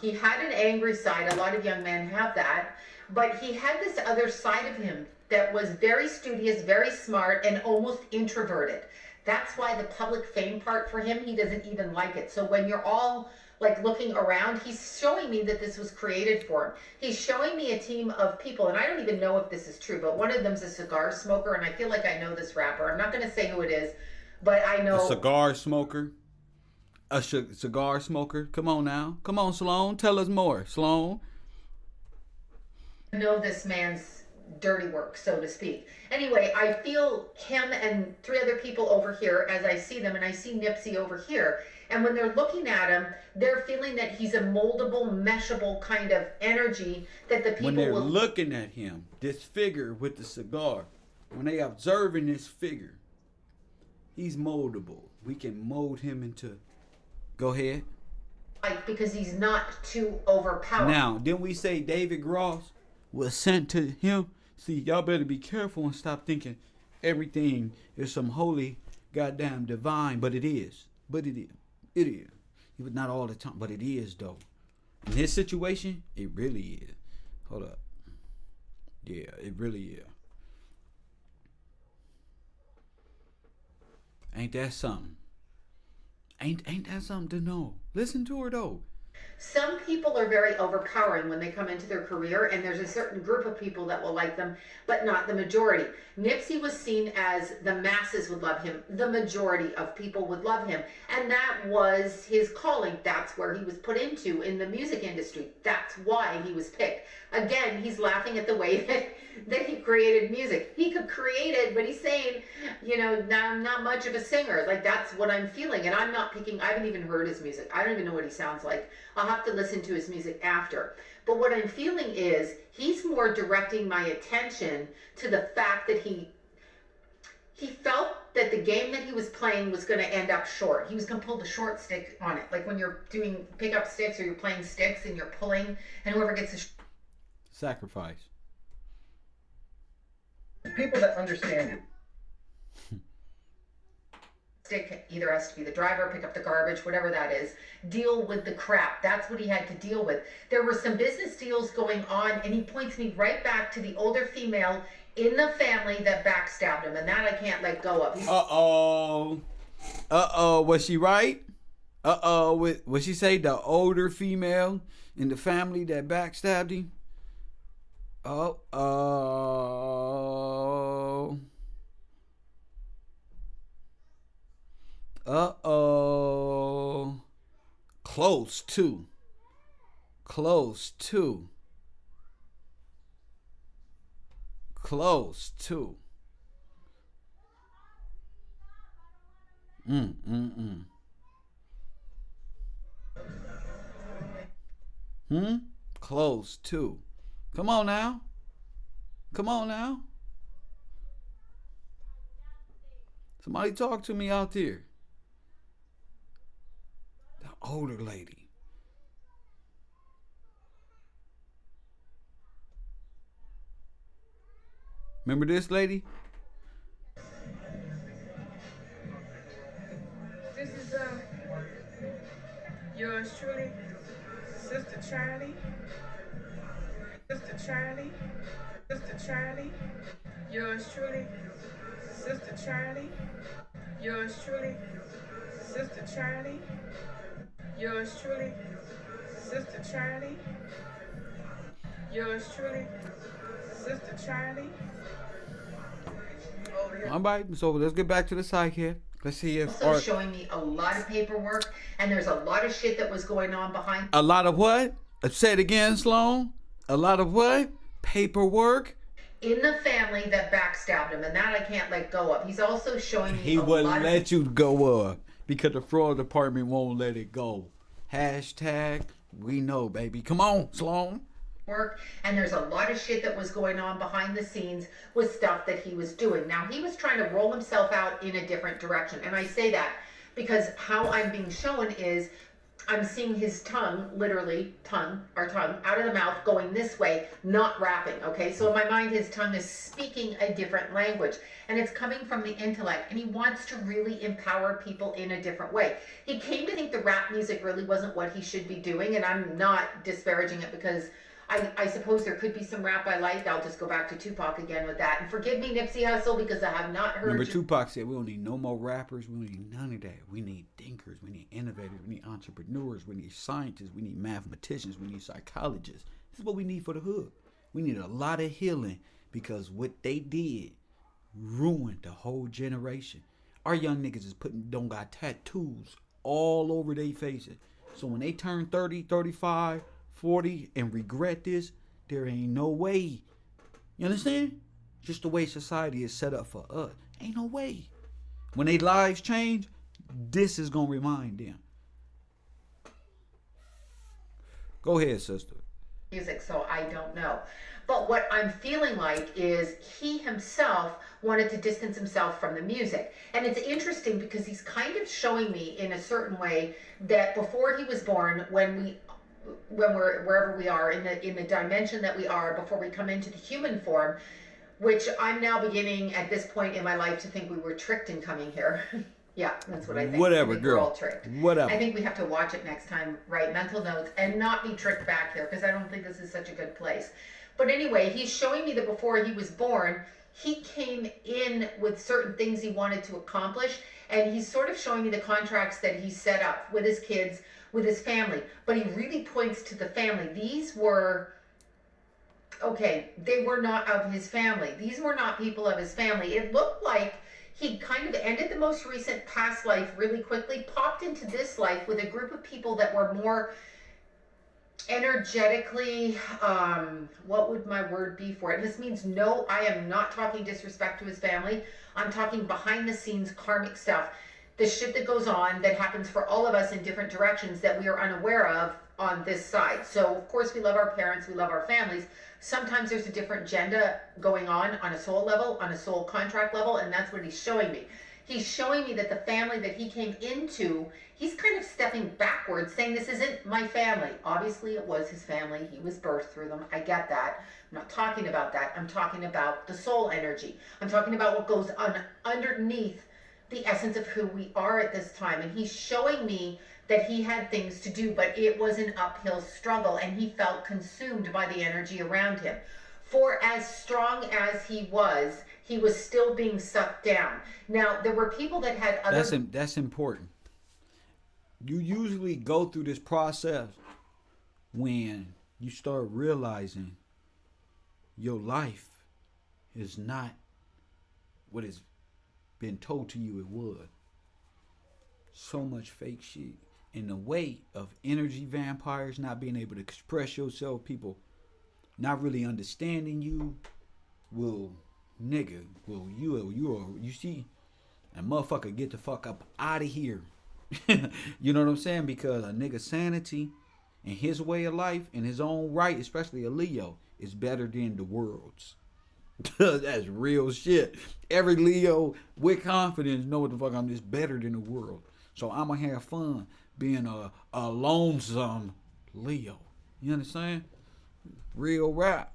He had an angry side. A lot of young men have that. But he had this other side of him that was very studious, very smart, and almost introverted. That's why the public fame part for him, he doesn't even like it. So when you're all like looking around, he's showing me that this was created for him. He's showing me a team of people, and I don't even know if this is true, but one of them's a cigar smoker, and I feel like I know this rapper. I'm not going to say who it is, but I know. A cigar smoker? A cigar smoker? Come on now. Come on, Sloan. Tell us more, Sloan. I know this man's dirty work, so to speak. Anyway, I feel him and 3 other people over here as I see them, and I see Nipsey over here. And when they're looking at him, they're feeling that he's a moldable, meshable kind of energy that the people when they're looking at him, this figure with the cigar, when they observing this figure, he's moldable. We can mold him into. Go ahead. Like, because he's not too overpowering. Now, didn't we say David Gross was sent to him? See, y'all better be careful and stop thinking everything is some holy, goddamn divine, but it is. But it is. It is. But not all the time, but it is, though. In this situation, it really is. Hold up. Yeah, it really is. Ain't that something? Ain't that something to know? Listen to her, though. Some people are very overpowering when they come into their career, and there's a certain group of people that will like them, but not the majority. Nipsey was seen as the masses would love him. The majority of people would love him. And that was his calling. That's where he was put into in the music industry. That's why he was picked. Again, he's laughing at the way that he created music. He could create it, but he's saying, you know, I'm not much of a singer. Like, that's what I'm feeling. And I'm not picking, I haven't even heard his music. I don't even know what he sounds like. I'll have to listen to his music after. But what I'm feeling is he's more directing my attention to the fact that he he felt that the game that he was playing was going to end up short. He was going to pull the short stick on it. Like when you're doing pickup sticks or you're playing sticks and you're pulling, and whoever gets the sacrifice. People that understand you. Stick either has to be the driver, pick up the garbage, whatever that is, deal with the crap. That's what he had to deal with. There were some business deals going on, and he points me right back to the older female in the family that backstabbed him, and that I can't let go of. Was she right? What she say? The older female in the family that backstabbed him? Close to. Close to. Come on now. Somebody talk to me out there. The older lady. Remember this lady? This is yours truly, Sister Charlie. Yours truly, Sister Charlie. Yours truly, Sister Charlie. Yours truly, Sister Charlie. Yours truly, Sister Charlie. All right, so let's get back to the side here. Let's see if also showing me a lot of paperwork, and there's a lot of shit that was going on behind. A lot of what? Say it again, Sloan. A lot of what? Paperwork. In the family that backstabbed him, and that I can't let go of. He's also showing me he wouldn't let you go up because the fraud department won't let it go. Hashtag we know, baby. Come on, Sloan. Work, and there's a lot of shit that was going on behind the scenes with stuff that he was doing. Now he was trying to roll himself out in a different direction, and I say that because how I'm being shown is I'm seeing his tongue, literally our tongue out of the mouth going this way, not rapping. Okay, so in my mind his tongue is speaking a different language, and it's coming from the intellect, and he wants to really empower people in a different way. He came to think the rap music really wasn't what he should be doing, and I'm not disparaging it because I suppose there could be some rap I like. I'll just go back to Tupac again with that. And forgive me, Nipsey Hussle, because I have not heard. Remember, Tupac said we don't need no more rappers. We don't need none of that. We need thinkers. We need innovators. We need entrepreneurs. We need scientists. We need mathematicians. We need psychologists. This is what we need for the hood. We need a lot of healing because what they did ruined the whole generation. Our young niggas is don't got tattoos all over their faces. So when they turn 30, 35, 40 and regret this, there ain't no way. You understand? Just the way society is set up for us. Ain't no way. When their lives change, this is going to remind them. Go ahead, sister. Music, so I don't know. But what I'm feeling like is he himself wanted to distance himself from the music. And it's interesting because he's kind of showing me in a certain way that before he was born, when we're wherever we are in the dimension that we are before we come into the human form, which I'm now beginning at this point in my life to think we were tricked in coming here. Yeah, that's what I think. Whatever, girl. We're all tricked. Whatever. I think we have to watch it next time, write mental notes, and not be tricked back here because I don't think this is such a good place. But anyway, he's showing me that before he was born, he came in with certain things he wanted to accomplish, and he's sort of showing me the contracts that he set up with his kids, with his family. But he really points to the family. These were, okay, they were not of his family. These were not people of his family. It looked like he kind of ended the most recent past life really quickly, popped into this life with a group of people that were more energetically, what would my word be for it? This means no, I am not talking disrespect to his family. I'm talking behind the scenes karmic stuff. The shit that goes on that happens for all of us in different directions that we are unaware of on this side. So of course we love our parents, we love our families. Sometimes there's a different agenda going on a soul level, on a soul contract level, and that's what he's showing me. He's showing me that the family that he came into, he's kind of stepping backwards, saying this isn't my family. Obviously it was his family. He was birthed through them. I get that. I'm not talking about that. I'm talking about the soul energy. I'm talking about what goes on underneath the essence of who we are at this time. And he's showing me that he had things to do, but it was an uphill struggle, and he felt consumed by the energy around him. For as strong as he was still being sucked down. Now, there were people that had other... That's important. You usually go through this process when you start realizing your life is not what has been told to you it would. So much fake shit. And the weight of energy vampires, not being able to express yourself, people not really understanding you, you see, a motherfucker get the fuck up out of here. You know what I'm saying? Because a nigga sanity and his way of life in his own right, especially a Leo, is better than the world's. That's real shit. Every Leo with confidence know what the fuck I'm just better than the world. So I'ma have fun being a lonesome Leo. You understand? Real rap.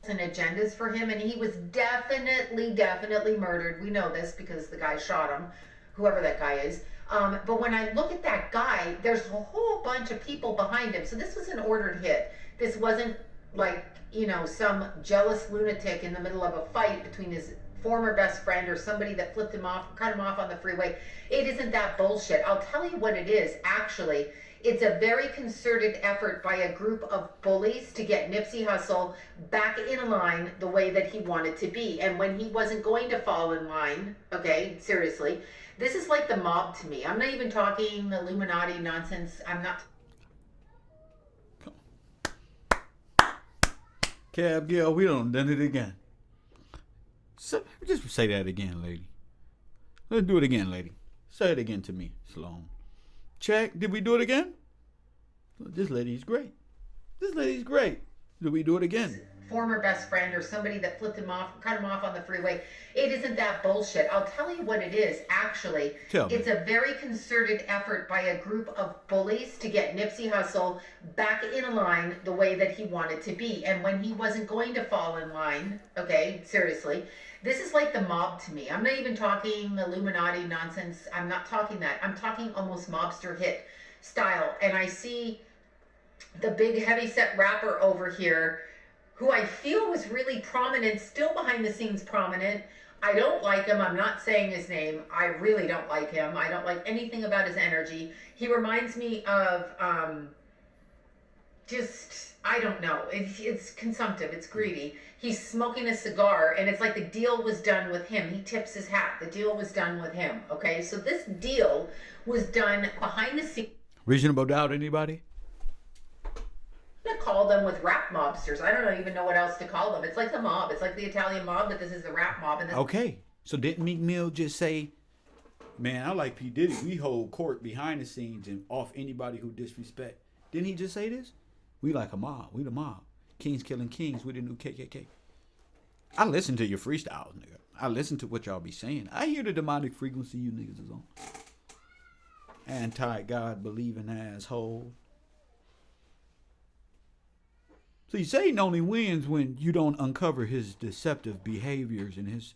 And agendas for him, and he was definitely murdered. We know this because the guy shot him, whoever that guy is. But when I look at that guy, there's a whole bunch of people behind him. So this was an ordered hit. This wasn't like, you know, some jealous lunatic in the middle of a fight between his former best friend or somebody that flipped him off, cut him off on the freeway. It isn't that bullshit. I'll tell you what it is, actually. It's a very concerted effort by a group of bullies to get Nipsey Hussle back in line the way that he wanted to be. And when he wasn't going to fall in line, okay, seriously, this is like the mob to me. I'm not even talking Illuminati nonsense. I'm not. Kev GIllz, we done it again. So, just say that again, lady. Let's do it again, lady. Say it again to me, Sloan. Check. Did we do it again? This lady's great. This lady's great. Did we do it again? Former best friend or somebody that flipped him off, cut him off on the freeway. It isn't that bullshit. I'll tell you what it is, actually. It's a very concerted effort by a group of bullies to get Nipsey Hussle back in line the way that he wanted to be. And when he wasn't going to fall in line, okay, seriously, this is like the mob to me. I'm not even talking Illuminati nonsense. I'm not talking that. I'm talking almost mobster hit style. And I see the big heavyset rapper over here who I feel was really prominent, still behind the scenes prominent. I don't like him. I'm not saying his name. I really don't like him. I don't like anything about his energy. He reminds me of just, I don't know. It's consumptive. It's greedy. He's smoking a cigar, and it's like the deal was done with him. He tips his hat. The deal was done with him, okay? So this deal was done behind the scenes. Reasonable doubt, anybody? To call them with rap mobsters. I don't even know what else to call them. It's like the mob. It's like the Italian mob, but this is the rap mob. And this okay. So didn't Meek Mill just say, man, I like P. Diddy. We hold court behind the scenes and off anybody who disrespect. Didn't he just say this? We like a mob. We the mob. Kings killing kings. We the new KKK. I listen to your freestyles, nigga. I listen to what y'all be saying. I hear the demonic frequency you niggas is on. Anti-God believing asshole. See, Satan only wins when you don't uncover his deceptive behaviors and his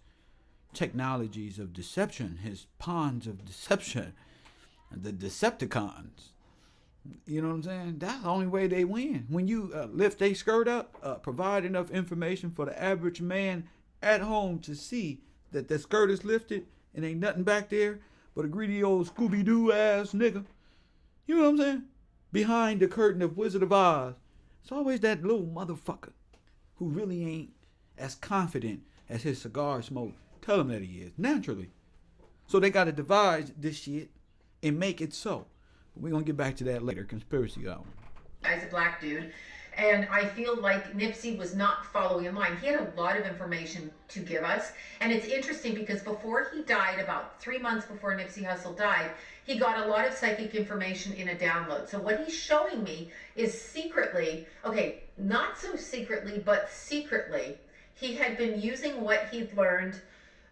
technologies of deception, his pawns of deception, the Decepticons. You know what I'm saying? That's the only way they win. When you lift their skirt up, provide enough information for the average man at home to see that the skirt is lifted and ain't nothing back there but a greedy old Scooby-Doo ass nigga. You know what I'm saying? Behind the curtain of Wizard of Oz. It's always that little motherfucker who really ain't as confident as his cigar smoke. Tell him that he is, naturally. So they got to devise this shit and make it so. But we're going to get back to that later. Conspiracy hour. Guy's a black dude. And I feel like Nipsey was not following in line. He had a lot of information to give us. And it's interesting because before he died, about 3 months before Nipsey Hussle died, he got a lot of psychic information in a download. So what he's showing me is secretly, okay, not so secretly, but secretly, he had been using what he'd learned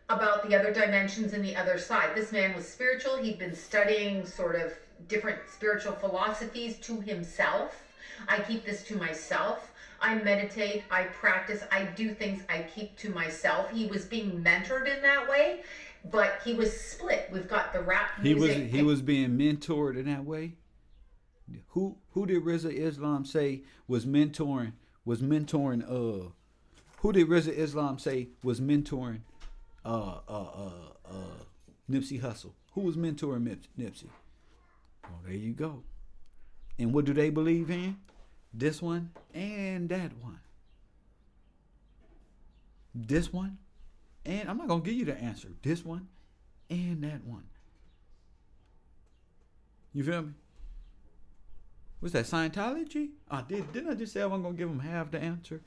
about the other dimensions and the other side. This man was spiritual. He'd been studying sort of different spiritual philosophies to himself. I keep this to myself. I meditate, I practice, I do things I keep to myself. He was being mentored in that way, but he was split. We've got the rap music. He was being mentored in that way. Who did Rizza Islam say was mentoring? Who did Rizza Islam say was mentoring? Nipsey Hussle. Who was mentoring Nipsey? Oh, there you go. And what do they believe in? This one and that one. This one, and I'm not gonna give you the answer. This one and that one. You feel me? What's that, Scientology? Didn't I just say I wasn't gonna give them half the answer?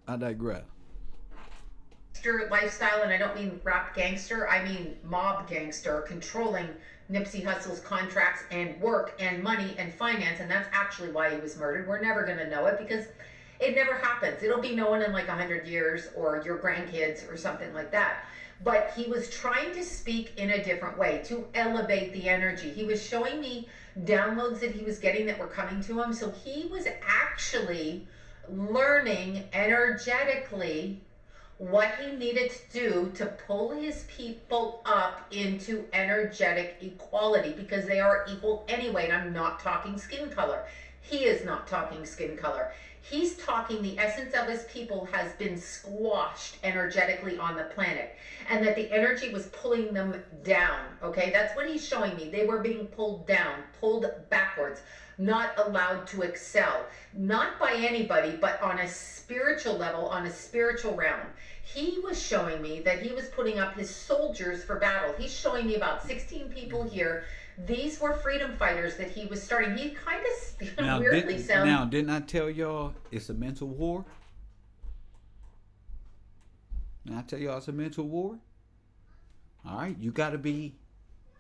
I digress. Lifestyle, and I don't mean rap gangster, I mean mob gangster, controlling Nipsey Hussle's contracts and work and money and finance, and that's actually why he was murdered. We're never going to know it because it never happens. It'll be known in like 100 years or your grandkids or something like that. But he was trying to speak in a different way to elevate the energy. He was showing me downloads that he was getting that were coming to him. So he was actually learning energetically what he needed to do to pull his people up into energetic equality, because they are equal anyway. And I'm not talking skin color. He is not talking skin color. He's talking the essence of his people has been squashed energetically on the planet, and that the energy was pulling them down. Okay, that's what he's showing me. They were being pulled down, pulled backwards, not allowed to excel, not by anybody, but on a spiritual level, on a spiritual realm. He was showing me that he was putting up his soldiers for battle. He's showing me about 16 people here. These were freedom fighters that he was starting. He kind of weirdly sounds. Now, didn't I tell y'all it's a mental war? Didn't I tell y'all it's a mental war? All right, you got to be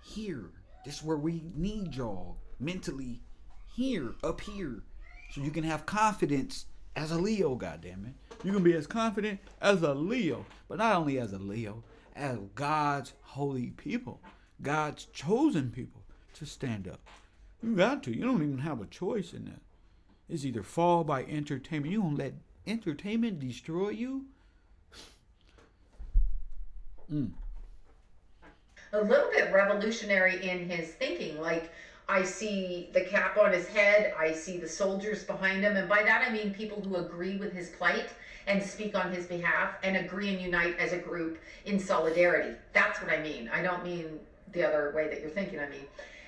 here. This is where we need y'all mentally here, up here, so you can have confidence as a Leo, goddammit. You can be as confident as a Leo, but not only as a Leo, as God's holy people, God's chosen people to stand up. You got to. You don't even have a choice in that. It's either fall by entertainment. You don't let entertainment destroy you. A little bit revolutionary in his thinking. Like, I see the cap on his head. I see the soldiers behind him. And by that, I mean people who agree with his plight and speak on his behalf and agree and unite as a group in solidarity. That's what I mean. I don't mean the other way that you're thinking. I mean,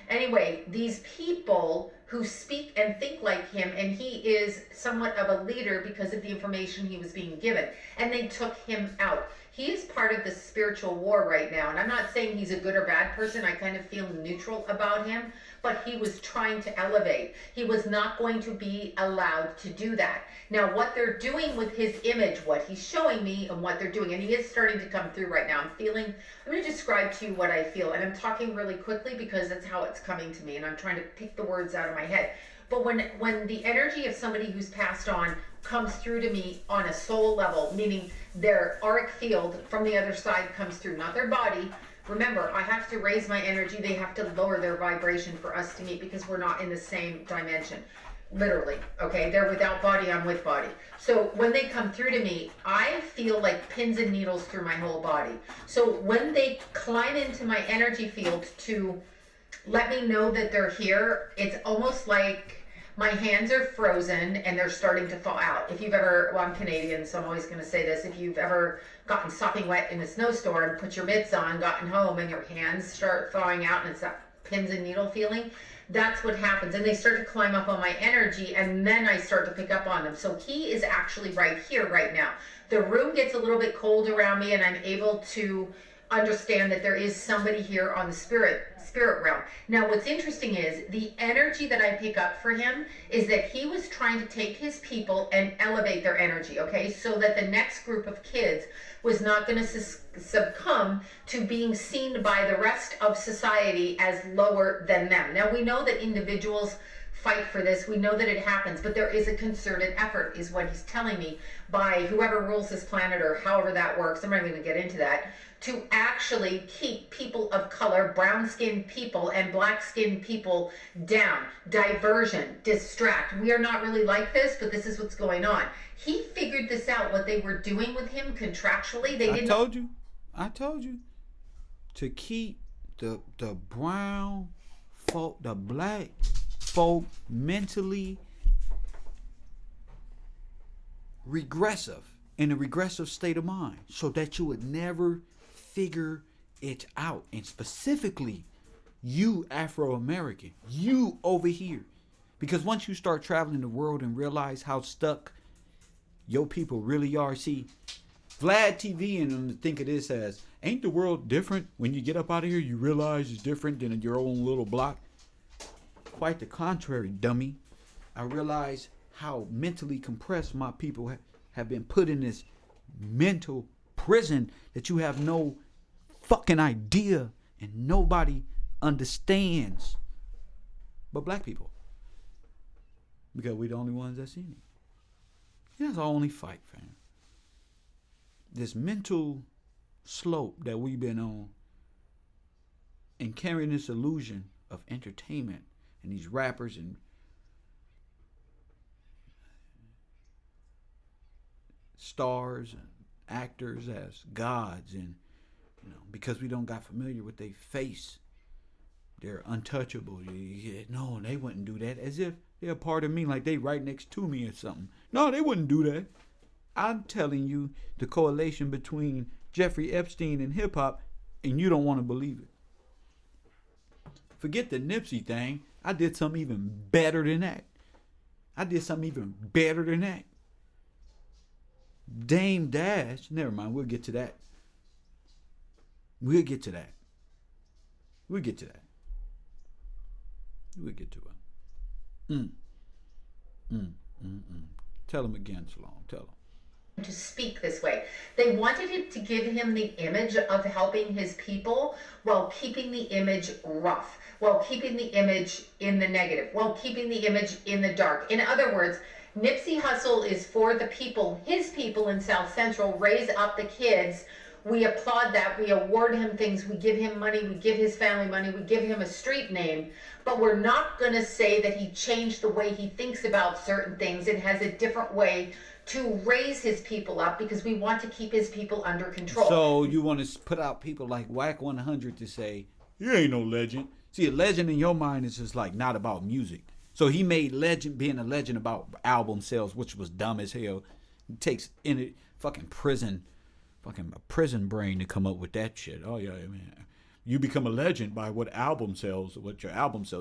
anyway, these people who speak and think like him, and he is somewhat of a leader because of the information he was being given, and they took him out. He is part of the spiritual war right now, and I'm not saying he's a good or bad person. I kind of feel neutral about him, but he was trying to elevate. He was not going to be allowed to do that. Now, what they're doing with his image, what he's showing me and what they're doing, and he is starting to come through right now. I'm going to describe to you what I feel, and I'm talking really quickly because that's how it's coming to me, and I'm trying to pick the words out of my head. But when the energy of somebody who's passed on comes through to me on a soul level, meaning their auric field from the other side comes through, not their body. Remember, I have to raise my energy. They have to lower their vibration for us to meet because we're not in the same dimension. Literally, okay? They're without body, I'm with body. So when they come through to me, I feel like pins and needles through my whole body. So when they climb into my energy field to let me know that they're here, it's almost like my hands are frozen and they're starting to thaw out. If you've ever, well, I'm Canadian, so I'm always going to say this. If you've ever gotten sopping wet in a snowstorm, put your mitts on, gotten home, and your hands start thawing out, and it's that pins and needle feeling, that's what happens. And they start to climb up on my energy, and then I start to pick up on them. So he is actually right here, right now. The room gets a little bit cold around me, and I'm able to understand that there is somebody here on the spirit realm. Now what's interesting is the energy that I pick up for him is that he was trying to take his people and elevate their energy, okay, so that the next group of kids was not going to succumb to being seen by the rest of society as lower than them. Now we know that individuals fight for this, we know that it happens, but there is a concerted effort, is what he's telling me, by whoever rules this planet, or however that works. I'm not even going to get into that, to actually keep people of color, brown-skinned people and black-skinned people down. Diversion, distract. We are not really like this, but this is what's going on. He figured this out, what they were doing with him contractually. They didn't. I told you. To keep the brown folk, the black folk mentally regressive, in a regressive state of mind, so that you would never figure it out. And specifically, you Afro-American, you over here. Because once you start traveling the world and realize how stuck your people really are, see, Vlad TV and them think of this as, ain't the world different? When you get up out of here, you realize it's different than your own little block. Quite the contrary, dummy. I realize how mentally compressed my people have been put in this mental prison that you have no fucking idea and nobody understands but black people. Because we the only ones that seen it. That's our only fight, fam. This mental slope that we've been on and carrying this illusion of entertainment and these rappers and stars and actors as gods, and because we don't got familiar with their face, they're untouchable. No, they wouldn't do that, as if they're a part of me, like they right next to me or something. No, they wouldn't do that. I'm telling you the correlation between Jeffrey Epstein and hip hop, and you don't want to believe it. Forget the Nipsey thing. I did something even better than that. Dame Dash, never mind, we'll get to that. We'll get to it. Tell him again, Salome. Tell him. To speak this way. They wanted it to give him the image of helping his people while keeping the image rough, while keeping the image in the negative, while keeping the image in the dark. In other words, Nipsey Hussle is for the people, his people in South Central. Raise up the kids. We applaud that. We award him things. We give him money. We give his family money. We give him a street name. But we're not going to say that he changed the way he thinks about certain things and has a different way to raise his people up, because we want to keep his people under control. So you want to put out people like Whack 100 to say, you ain't no legend. See, a legend in your mind is just like not about music. So he made legend being a legend about album sales, which was dumb as hell. It takes in it fucking a prison brain to come up with that shit. Oh yeah, man. You become a legend by what your album sells.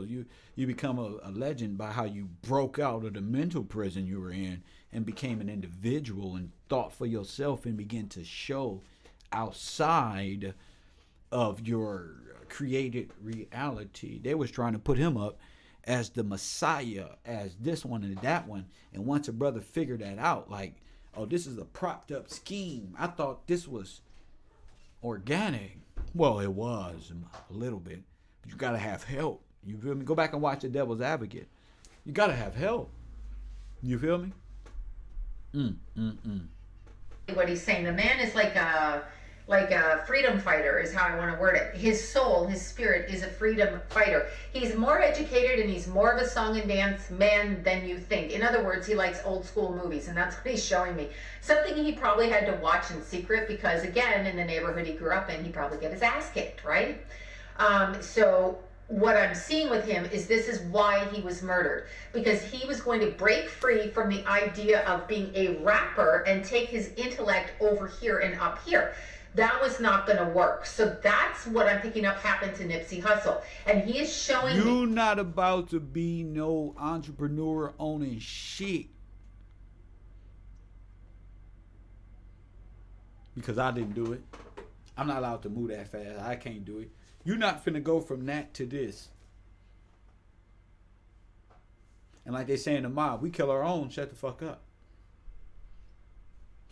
You become a legend by how you broke out of the mental prison you were in and became an individual and thought for yourself and began to show outside of your created reality. They was trying to put him up as the Messiah, as this one and that one. And once a brother figured that out, like, oh, this is a propped up scheme. I thought this was organic. Well, it was a little bit, but you gotta have help. You feel me? Go back and watch The Devil's Advocate. You gotta have help. You feel me? What he's saying, the man is like a freedom fighter, is how I want to word it. His soul, his spirit is a freedom fighter. He's more educated and he's more of a song and dance man than you think. In other words, he likes old school movies, and that's what he's showing me. Something he probably had to watch in secret because, again, in the neighborhood he grew up in, he probably got his ass kicked, right? So what I'm seeing with him is this is why he was murdered, because he was going to break free from the idea of being a rapper and take his intellect over here and up here. That was not going to work. So that's what I'm picking up happened to Nipsey Hussle. And he is showing me. You not about to be no entrepreneur owning shit. Because I didn't do it. I'm not allowed to move that fast. I can't do it. You're not finna go from that to this. And like they say in the mob, we kill our own. Shut the fuck up.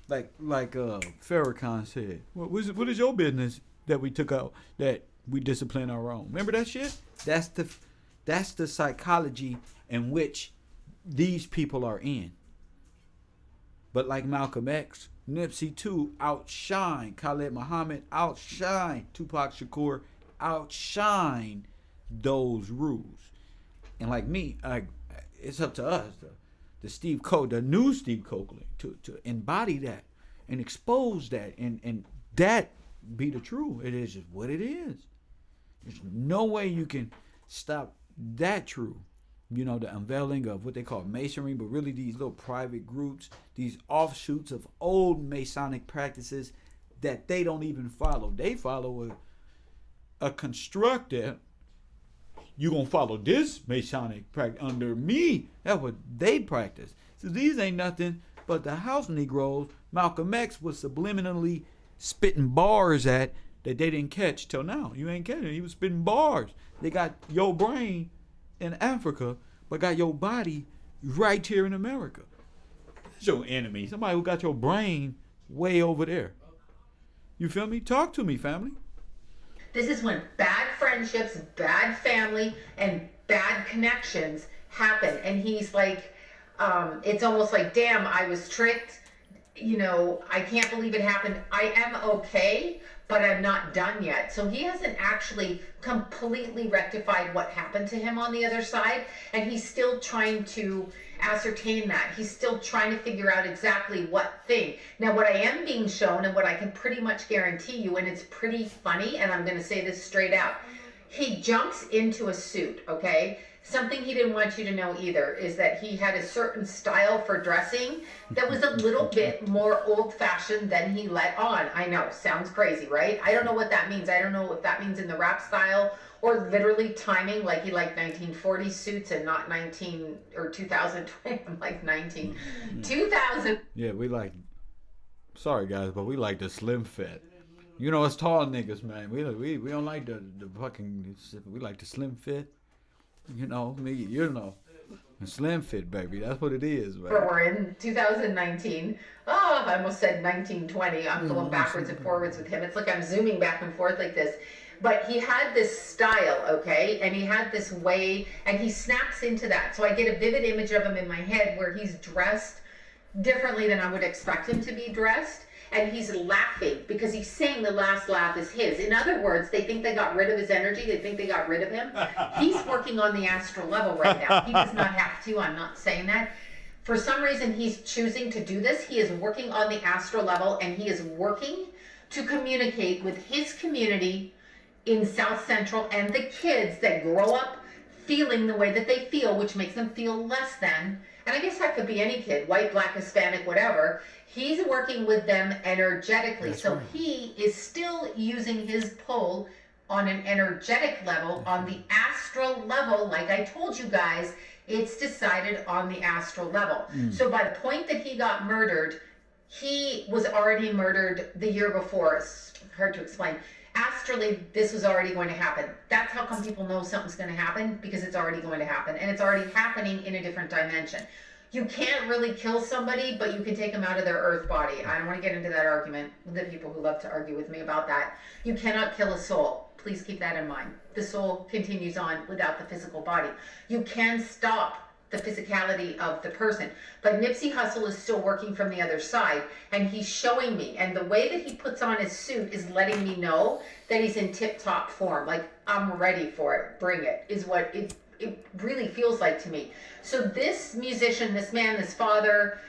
Like Farrakhan said, what is your business that we took out, that we discipline our own? Remember that shit? That's the psychology in which these people are in. But like Malcolm X, Nipsey too outshine Khalid Muhammad, outshine Tupac Shakur, outshine those rules. And like me, it's up to us, the new Steve Copeland, to embody that and expose that and that be the truth. It is just what it is. There's no way you can stop that truth. You know, the unveiling of what they call Masonry, but really these little private groups, these offshoots of old Masonic practices that they don't even follow. They follow a construct that you're going to follow this Masonic practice under me. That's what they practice. So these ain't nothing but the house Negroes Malcolm X was subliminally spitting bars at that they didn't catch till now. You ain't catching it. He was spitting bars. They got your brain in Africa, but got your body right here in America. That's your enemy. Somebody who got your brain way over there. You feel me? Talk to me, family. This is when bad friendships, bad family, and bad connections happen. And he's like, it's almost like, damn, I was tricked. You know, I can't believe it happened. I am okay, but I'm not done yet. So he hasn't actually completely rectified what happened to him on the other side. And he's still trying to ascertain that. He's still trying to figure out exactly what thing. Now, what I am being shown and what I can pretty much guarantee you, and it's pretty funny, and I'm going to say this straight out. He jumps into a suit, okay? Something he didn't want you to know either is that he had a certain style for dressing that was a little bit more old-fashioned than he let on. I know, sounds crazy, right? I don't know what that means. I don't know if that means in the rap style or literally timing, like he liked 1940 suits and not 19 or 2020. I'm like 2000. Yeah, we like, sorry guys, but we like the slim fit. You know, us tall niggas, man. We don't like the fucking, we like the slim fit. You know, me, you know, a slim fit, baby. That's what it is, man. We're in 2019. Oh, I almost said 1920. I'm going backwards and forwards with him. It's like I'm zooming back and forth like this. But he had this style, okay? And he had this way, and he snaps into that. So I get a vivid image of him in my head where he's dressed differently than I would expect him to be dressed. And he's laughing because he's saying the last laugh is his. In other words, they think they got rid of his energy. They think they got rid of him. He's working on the astral level right now. He does not have to. I'm not saying that. For some reason, he's choosing to do this. He is working on the astral level, and he is working to communicate with his community in South Central and the kids that grow up feeling the way that they feel, which makes them feel less than. And I guess that could be any kid, white, black, Hispanic, whatever. He's working with them energetically. That's so right. He is still using his pull on an energetic level, on the astral level. Like I told you guys, it's decided on the astral level. So by the point that he got murdered, he was already murdered the year before. It's hard to explain. Astrally, this was already going to happen. That's how come people know something's going to happen, because it's already going to happen. And it's already happening in a different dimension. You can't really kill somebody, but you can take them out of their earth body. I don't want to get into that argument with the people who love to argue with me about that. You cannot kill a soul. Please keep that in mind. The soul continues on without the physical body. You can stop the physicality of the person. But Nipsey Hussle is still working from the other side, and he's showing me. And the way that he puts on his suit is letting me know that he's in tip-top form. Like, I'm ready for it. Bring it, is what it really feels like to me. So this musician, this man, this father,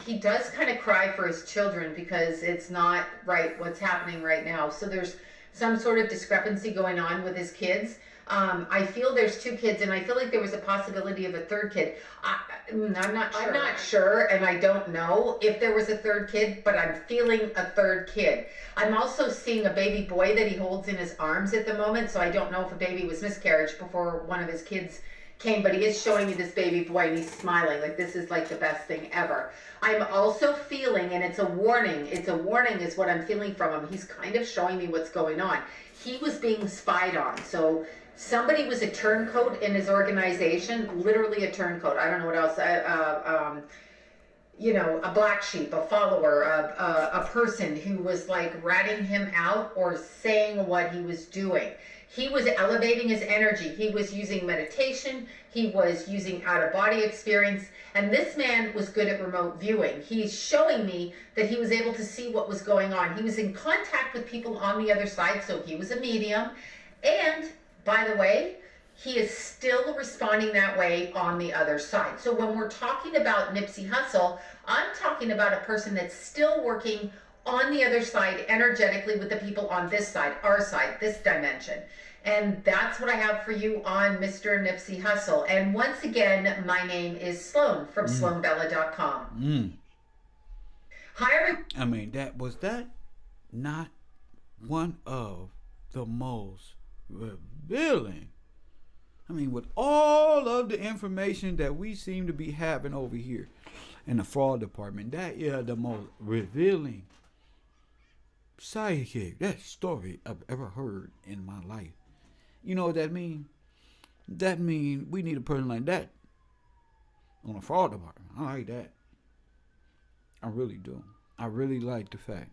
he does kind of cry for his children because it's not right what's happening right now. So there's some sort of discrepancy going on with his kids. I feel there's two kids, and I feel like there was a possibility of a third kid. I'm not sure, and I don't know if there was a third kid, but I'm feeling a third kid. I'm also seeing a baby boy that he holds in his arms at the moment, so I don't know if a baby was miscarriage before one of his kids came, but he is showing me this baby boy and he's smiling like this is like the best thing ever. I'm also feeling, and it's a warning is what I'm feeling from him. He's kind of showing me what's going on. He was being spied on. So somebody was a turncoat in his organization, literally a turncoat. I don't know what else. You know, a black sheep, a follower, a person who was like ratting him out or saying what he was doing. He was elevating his energy. He was using meditation. He was using out-of-body experience. And this man was good at remote viewing. He's showing me that he was able to see what was going on. He was in contact with people on the other side, so he was a medium. And, by the way, he is still responding that way on the other side. So when we're talking about Nipsey Hussle, I'm talking about a person that's still working on the other side energetically with the people on this side, our side, this dimension. And that's what I have for you on Mr. Nipsey Hussle. And once again, my name is Sloan from SloanBella.com. Hi, I mean, was that not one of the most revealing? I mean, with all of the information that we seem to be having over here in the fraud department, that is the most revealing sidekick, that story I've ever heard in my life. You know what that means? That means we need a person like that on the fraud department. I like that. I really do. I really like the fact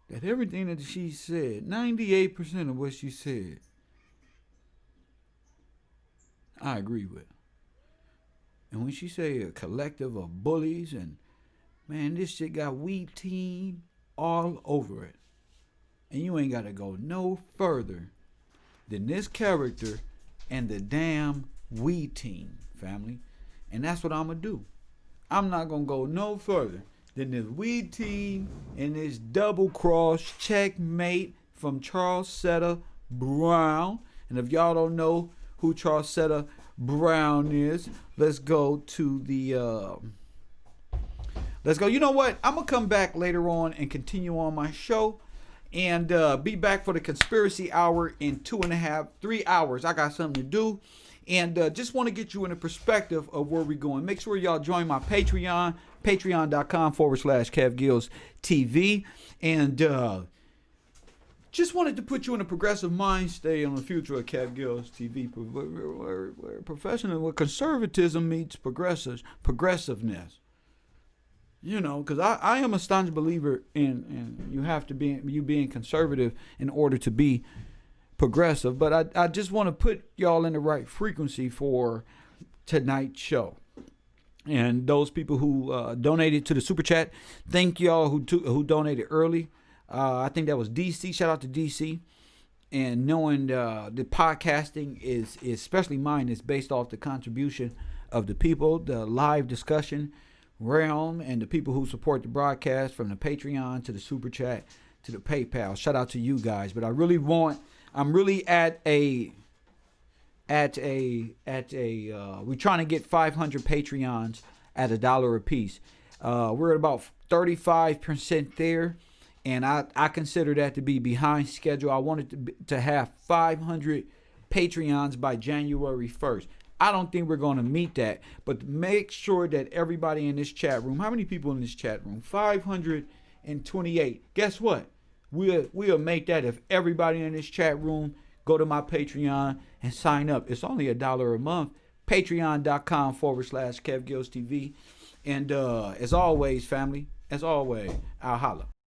that everything that she said, 98% of what she said, I agree with. And when she say a collective of bullies, and man, this shit got weed team all over it. And you ain't got to go no further than this character and the damn weed team, family. And that's what I'm going to do. I'm not going to go no further than this weed team and this double cross checkmate from Charles Setta Brown. And if y'all don't know who Charles Setta Brown is, let's go to the let's go. You know what? I'm gonna come back later on and continue on my show and be back for the conspiracy hour in 3 hours. I got something to do, and just want to get you in a perspective of where we're going. Make sure y'all join my Patreon, patreon.com/Kev GIllzTake's TV, and just wanted to put you in a progressive mind state on the future of Kev GIllz's TV, where professional, where conservatism meets progressiveness. You know, because I am a staunch believer in you have to be you being conservative in order to be progressive. But I just want to put y'all in the right frequency for tonight's show. And those people who donated to the super chat, thank y'all who donated early. I think that was DC. Shout out to DC. And knowing the podcasting is especially mine, is based off the contribution of the people, the live discussion realm, and the people who support the broadcast, from the Patreon to the super chat to the PayPal. Shout out to you guys. But I'm really at a we're trying to get 500 Patreons at $1 a piece. We're at about 35% there. And I consider that to be behind schedule. I wanted to have 500 Patreons by January 1st. I don't think we're going to meet that. But make sure that everybody in this chat room, how many people in this chat room? 528. Guess what? We'll make that if everybody in this chat room go to my Patreon and sign up. It's only $1 a month. Patreon.com/Kev GIllzTV. And as always, family, as always, I'll holla.